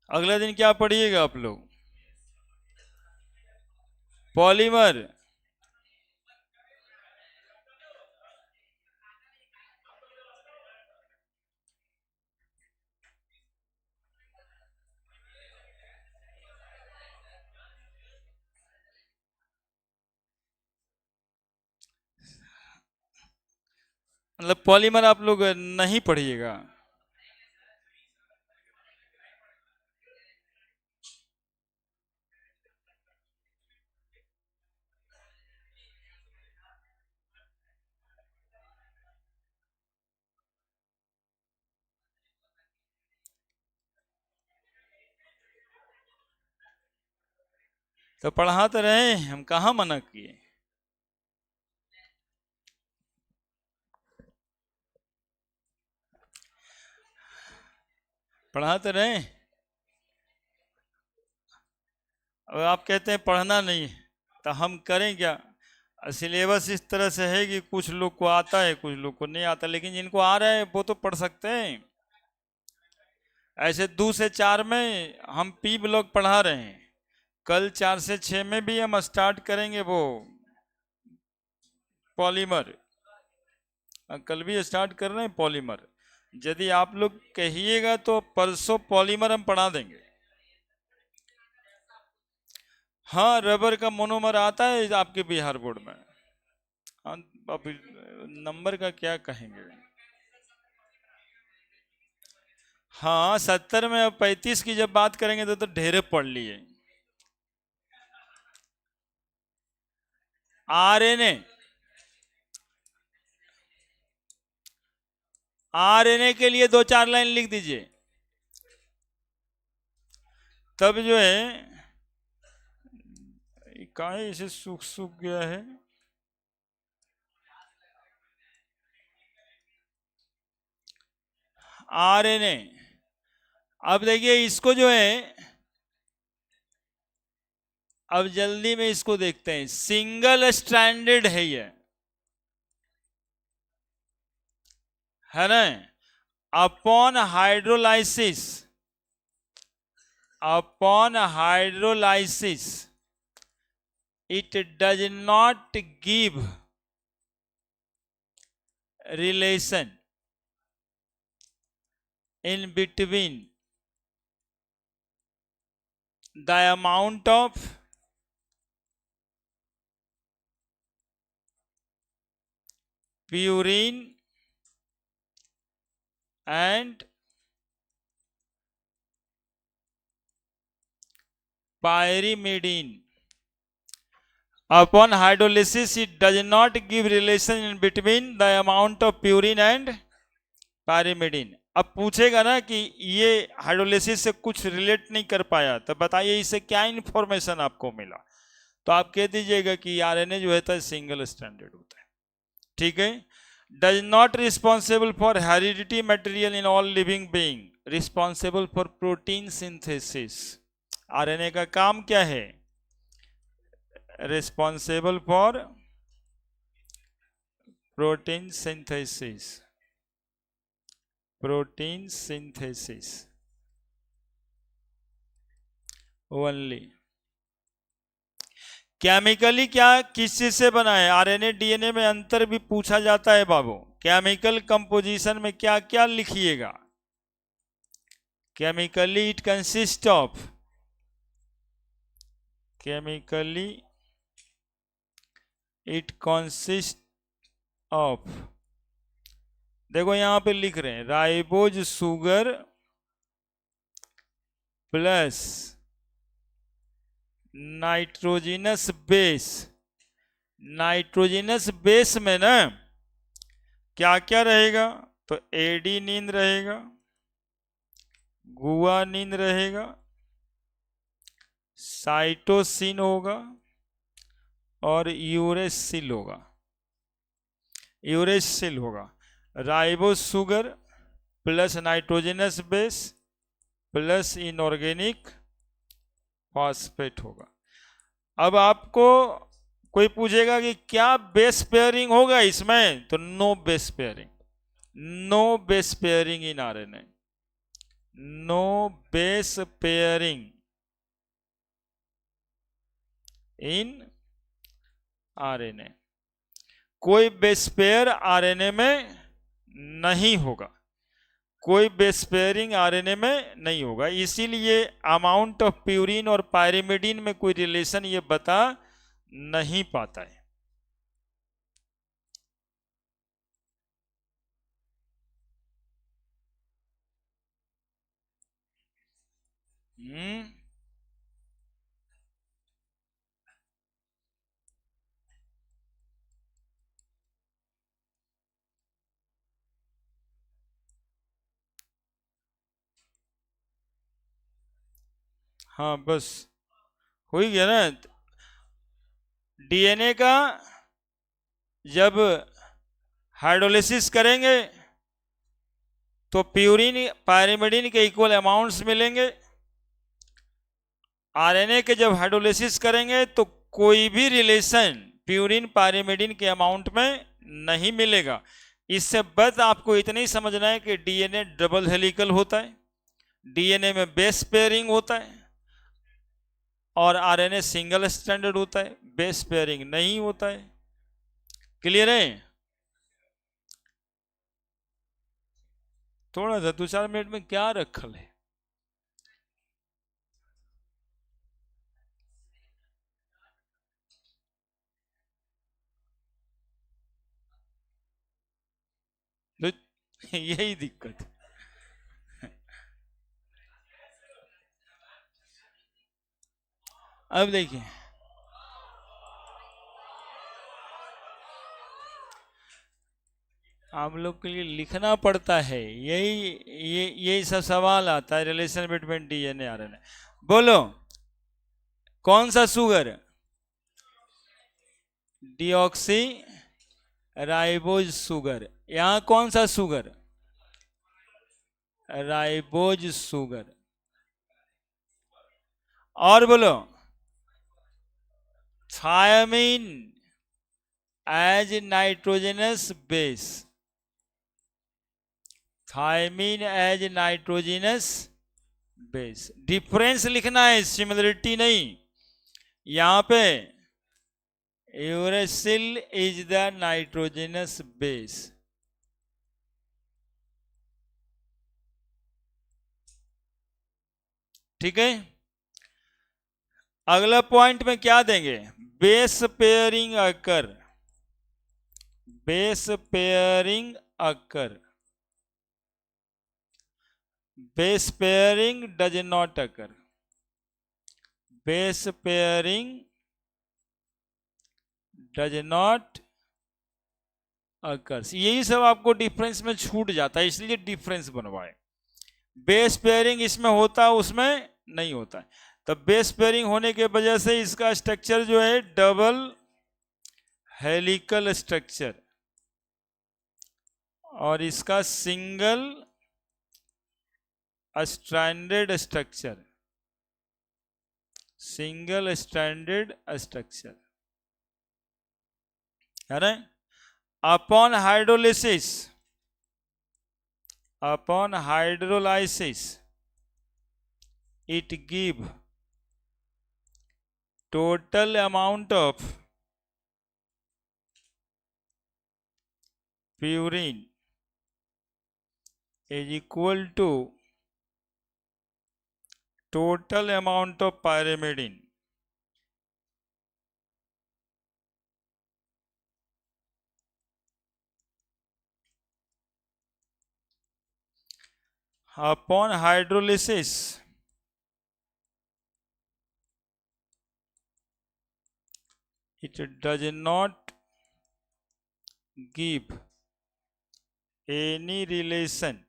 S1: अगला दिन क्या पढ़िएगा आप लोग? पॉलीमर। मतलब पॉलीमर आप लोग नहीं पढ़िएगा? तो पढ़ा तो रहे, हम कहाँ मना किए। पढ़ा तो रहे। अब आप कहते हैं पढ़ना नहीं, तो हम करें क्या। सिलेबस इस तरह से है कि कुछ लोग को आता है, कुछ लोग को नहीं आता, लेकिन जिनको आ रहा है वो तो पढ़ सकते हैं। ऐसे 2 से 4 में हम पी ब्लॉक पढ़ा रहे हैं, कल 4 से 6 में भी हम स्टार्ट करेंगे वो पॉलीमर। कल भी स्टार्ट कर रहे हैं पॉलीमर। यदि आप लोग कहिएगा तो परसों पॉलीमर हम पढ़ा देंगे। हाँ, रबर का मोनोमर आता है आपके बिहार बोर्ड में। हाँ, अब नंबर का क्या कहेंगे। हाँ, 70 में, अब 35 की जब बात करेंगे तो ढेरे पढ़ लिए। आरएनए, आरएनए के लिए 2 4 लाइन लिख दीजिए, तब जो है। काहे इसे सूख सूख गया है। आरएनए, अब देखिए इसको जो है, अब जल्दी में इसको देखते हैं। सिंगल स्ट्रैंडेड है ये, है ना। Upon hydrolysis, upon hydrolysis it does not give relation in between the amount of purine and pyrimidine। Upon hydrolysis, it does not give relation in between the amount of purine and pyrimidine. अब पूछेगा ना कि ये hydrolysis से कुछ relate नहीं कर पाया, तो बताइए इससे क्या इंफॉर्मेशन आपको मिला। तो आप कह दीजिएगा कि आरएनए जो है सिंगल स्ट्रैंडेड होता है। ठीक है। Does not responsible for heredity material in all living being, responsible for protein synthesis. RNA का काम क्या है? Responsible for protein synthesis, protein synthesis only. Chemically क्या, किस चीज से बना है? आरएनए डीएनए में अंतर भी पूछा जाता है बाबू। केमिकल कंपोजिशन में क्या क्या लिखिएगा? Chemically it consist of, chemically it consist of, देखो यहां पे लिख रहे हैं ribose sugar plus nitrogenous base. Nitrogenous base में ना क्या क्या रहेगा? तो एडिनिन रहेगा, गुआनिन रहेगा, साइटोसिन होगा और यूरेसिल होगा, यूरेसिल होगा। Ribose sugar plus nitrogenous base plus inorganic phosphate होगा। अब आपको कोई पूछेगा कि क्या बेस पेयरिंग होगा इसमें, तो no base pairing, no base pairing in RNA, no base pairing in RNA. कोई बेस पेयर आरएनए में नहीं होगा, कोई बेस पेयरिंग आरएनए में नहीं होगा। इसीलिए अमाउंट ऑफ प्यूरिन और पायरिमिडीन में कोई रिलेशन ये बता नहीं पाता है। हाँ बस हो ही गया ना। डीएनए का जब हाइड्रोलिसिस करेंगे तो प्यूरिन पायरिमिडीन के इक्वल अमाउंट्स मिलेंगे। आरएनए के जब हाइड्रोलिसिस करेंगे तो कोई भी रिलेशन प्यूरिन पायरिमिडीन के अमाउंट में नहीं मिलेगा। इससे बस आपको इतना ही समझना है कि डीएनए डबल हेलिकल होता है, डीएनए में बेस पेयरिंग होता है, और आरएनए सिंगल स्ट्रैंडेड होता है, बेस पेयरिंग नहीं होता है। क्लियर है? थोड़ा सा 2-4 मिनट में क्या रखल है? तो यही दिक्कत है। अब देखिए, आप लोग के लिए लिखना पड़ता है, यही सब सवाल आता है रिलेशन बिटवीन डीएनए आरएनए। बोलो कौन सा शुगर? Deoxy ribose sugar. यहां कौन सा शुगर? Ribose sugar. और बोलो thymine as nitrogenous base, thymine as nitrogenous base. Difference लिखना है, सिमिलरिटी नहीं। यहां पे uracil is the nitrogenous base. ठीक है। अगला पॉइंट में क्या देंगे? Base pairing occur, base pairing occur, base pairing does not occur, base pairing does not occurs. यही सब आपको डिफरेंस में छूट जाता है, इसलिए डिफरेंस बनवाए। बेस पेयरिंग इसमें होता है, उसमें नहीं होता है। तो बेस पेयरिंग होने के वजह से इसका स्ट्रक्चर जो है डबल हेलिकल स्ट्रक्चर, और इसका single stranded structure, single stranded structure है ना। Upon hydrolysis, upon hydrolysis it give total amount of purine is equal to total amount of pyrimidine. Upon hydrolysis it does not give any relation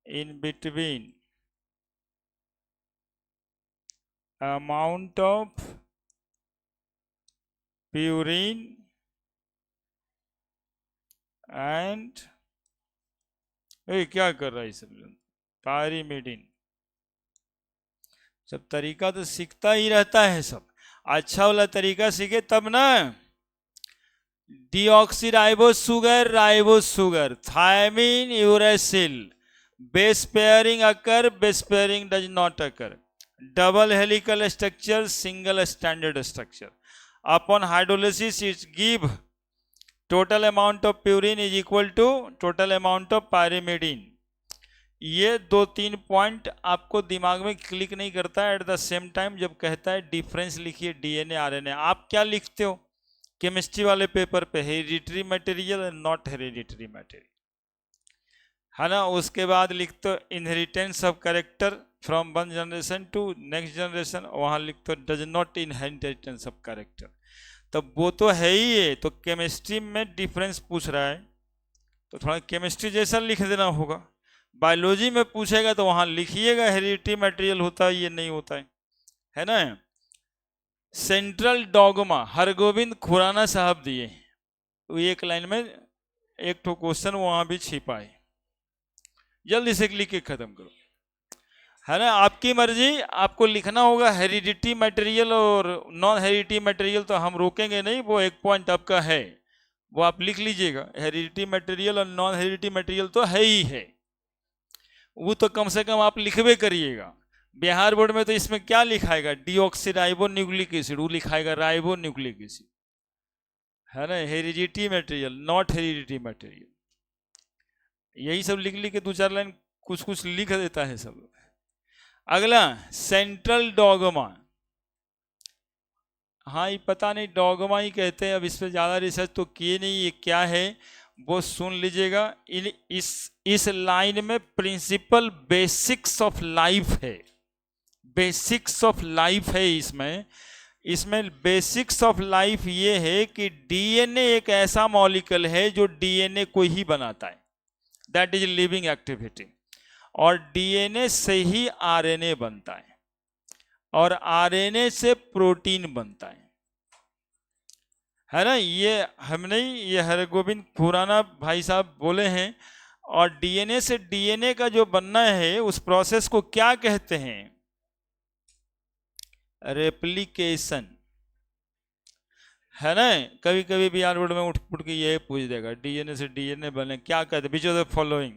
S1: in between amount of purine and क्या कर रहा है सब pyrimidine. सब तरीका तो सीखता ही रहता है, सब अच्छा वाला तरीका सीखे तब ना। Deoxyribose sugar, ribose sugar, thymine, uracil, base pairing occur, base pairing does not occur, double helical structure, single standard structure. Upon hydrolysis it give total amount of purine is equal to total amount of pyrimidine. ये 2-3 point आपको दिमाग में click नहीं करता है at the same time जब कहता है डिफरेंस लिखिए डीएनए आरएनए। आप क्या लिखते हो केमिस्ट्री वाले पेपर पे? Hereditary material and not hereditary material, है ना। उसके बाद लिखते हो inheritance of character from one generation to next generation, वहाँ लिखते हो does not inheritance of character. तो वो तो है ही है, तो केमिस्ट्री में डिफरेंस पूछ रहा है तो थोड़ा केमिस्ट्री जैसा लिख देना होगा। बायोलॉजी में पूछेगा तो वहां लिखिएगा हेरिडिटरी मटेरियल होता है, ये नहीं होता है ना। सेंट्रल डॉगमा हरगोविंद खुराना साहब दिए, तो एक लाइन में एक ठो क्वेश्चन वहां भी छिपा है, जल्दी से लिख के खत्म करो, है ना। आपकी मर्जी, आपको लिखना होगा हेरिडिटरी मटेरियल और नॉन हेरिडिटरी मटेरियल, तो हम रोकेंगे नहीं, वो एक पॉइंट आपका है, वो आप लिख लीजिएगा। हेरिडिटरी मटेरियल और नॉन हेरिडिटरी मटेरियल तो है ही है, वो तो कम से कम आप लिखवे करिएगा। बिहार बोर्ड में तो इसमें क्या लिखाएगा? डीऑक्सीराइबो न्यूक्लिक एसिड, वो लिखाएगा राइबो न्यूक्लिक एसिड, है ना। Hereditary material, not hereditary material, यही सब लिख लिख के 2-4 लाइन कुछ कुछ लिख देता है सब। अगला सेंट्रल डॉगमा, हाँ ये पता नहीं डॉगमा ही कहते हैं, अब इस पर ज़्यादा रिसर्च तो किए नहीं, ये क्या है वो सुन लीजिएगा। इस लाइन में प्रिंसिपल बेसिक्स ऑफ लाइफ है, बेसिक्स ऑफ लाइफ है इसमें बेसिक्स ऑफ लाइफ ये है कि डीएनए एक ऐसा मॉलिक्यूल है जो डीएनए को ही बनाता है, दैट इज लिविंग एक्टिविटी, और डीएनए से ही आरएनए बनता है, और आरएनए से प्रोटीन बनता है ना। ये हम नहीं, ये हरगोविंद खुराना भाई साहब बोले हैं। और डीएनए से डीएनए का जो बनना है उस प्रोसेस को क्या कहते हैं? रेप्लिकेशन, है ना। कभी कभी भी यार बोर्ड में उठ उठ के ये पूछ देगा डीएनए से डीएनए बने क्या कहते हैं, बीच ऑफ द फॉलोइंग,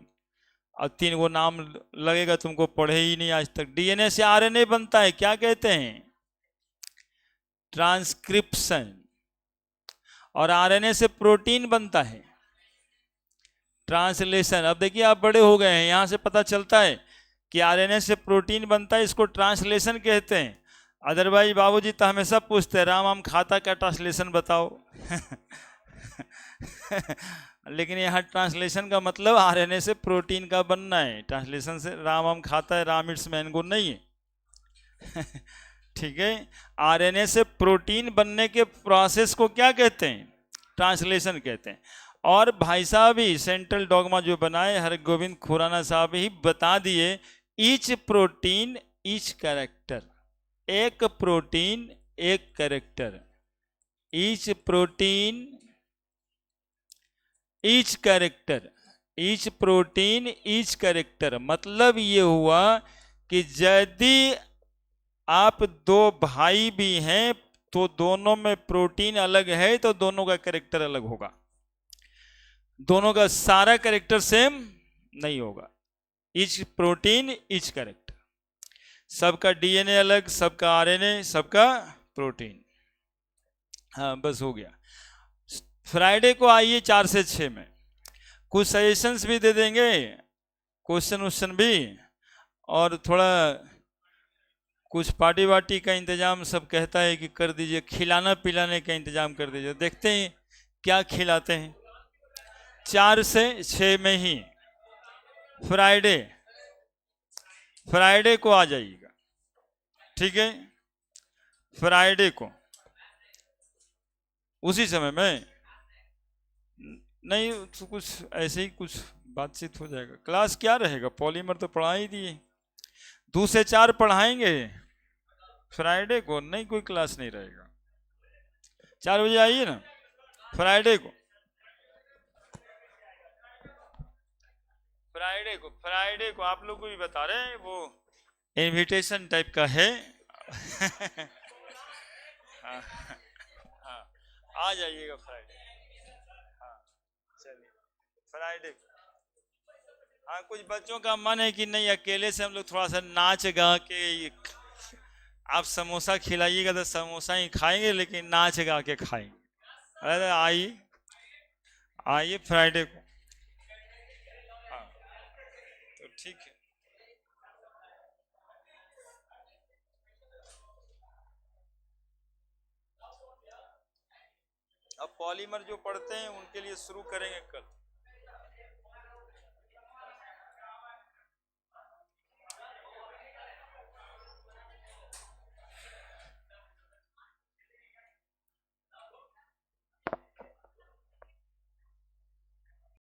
S1: और 3 गो नाम लगेगा, तुमको पढ़े ही नहीं आज तक। डीएनए से आरएनए बनता है, क्या कहते हैं? ट्रांसक्रिप्शन। और आरएनए से प्रोटीन बनता है, ट्रांसलेशन। अब देखिए आप बड़े हो गए हैं, यहां से पता चलता है कि आरएनए से प्रोटीन बनता है, इसको ट्रांसलेशन कहते हैं। अदरवाइज बाबूजी तो हमेशा पूछते हैं राम आम खाता का ट्रांसलेशन बताओ लेकिन यहाँ ट्रांसलेशन का मतलब आरएनए से प्रोटीन का बनना है, ट्रांसलेशन से राम आम खाता है, राम इट्स मैंगो नहीं है ठीक है, आरएनए से प्रोटीन बनने के प्रोसेस को क्या कहते हैं? ट्रांसलेशन कहते हैं। और भाई साहब ही सेंट्रल डॉगमा जो बनाए हरगोविंद खुराना साहब ही बता दिए, ईच प्रोटीन ईच कैरेक्टर, एक प्रोटीन एक character, each protein each character, each protein each character. मतलब ये हुआ कि यदि आप दो भाई भी हैं तो दोनों में प्रोटीन अलग है तो दोनों का कैरेक्टर अलग होगा, दोनों का सारा कैरेक्टर सेम नहीं होगा। ईच प्रोटीन ईच कैरेक्टर, सबका डीएनए अलग, सबका आरएनए, सबका प्रोटीन। हाँ बस हो गया। फ्राइडे को आइए 4 से 6 में, कुछ सजेशंस भी दे देंगे, क्वेश्चन वोश्चन भी, और थोड़ा कुछ पार्टी वार्टी का इंतजाम सब कहता है कि कर दीजिए, खिलाना पिलाने का इंतजाम कर दीजिए। देखते हैं क्या खिलाते हैं। 4 से 6 में ही फ्राइडे, फ्राइडे को आ जाइएगा, ठीक है, फ्राइडे को उसी समय में। नहीं तो कुछ ऐसे ही कुछ बातचीत हो जाएगा। क्लास क्या रहेगा, पॉलीमर तो पढ़ा ही दिए, 2 से 4 पढ़ाएंगे फ्राइडे को, नहीं कोई क्लास नहीं रहेगा। 4 बजे आइए ना फ्राइडे को, फ्राइडे को आप लोग को भी बता रहे हैं, वो इनविटेशन टाइप का है। हाँ, हाँ, आ जाइएगा फ्राइडे। हाँ चलिए फ्राइडे। हाँ कुछ बच्चों का मन है कि नहीं अकेले से हम लोग थोड़ा सा नाच गा के, आप समोसा खिलाइएगा तो समोसा ही खाएंगे, लेकिन नाच गा के खाएंगे। अरे आइए, आइए फ्राइडे को। हाँ तो ठीक है। अब पॉलीमर जो पढ़ते हैं उनके लिए शुरू करेंगे कल।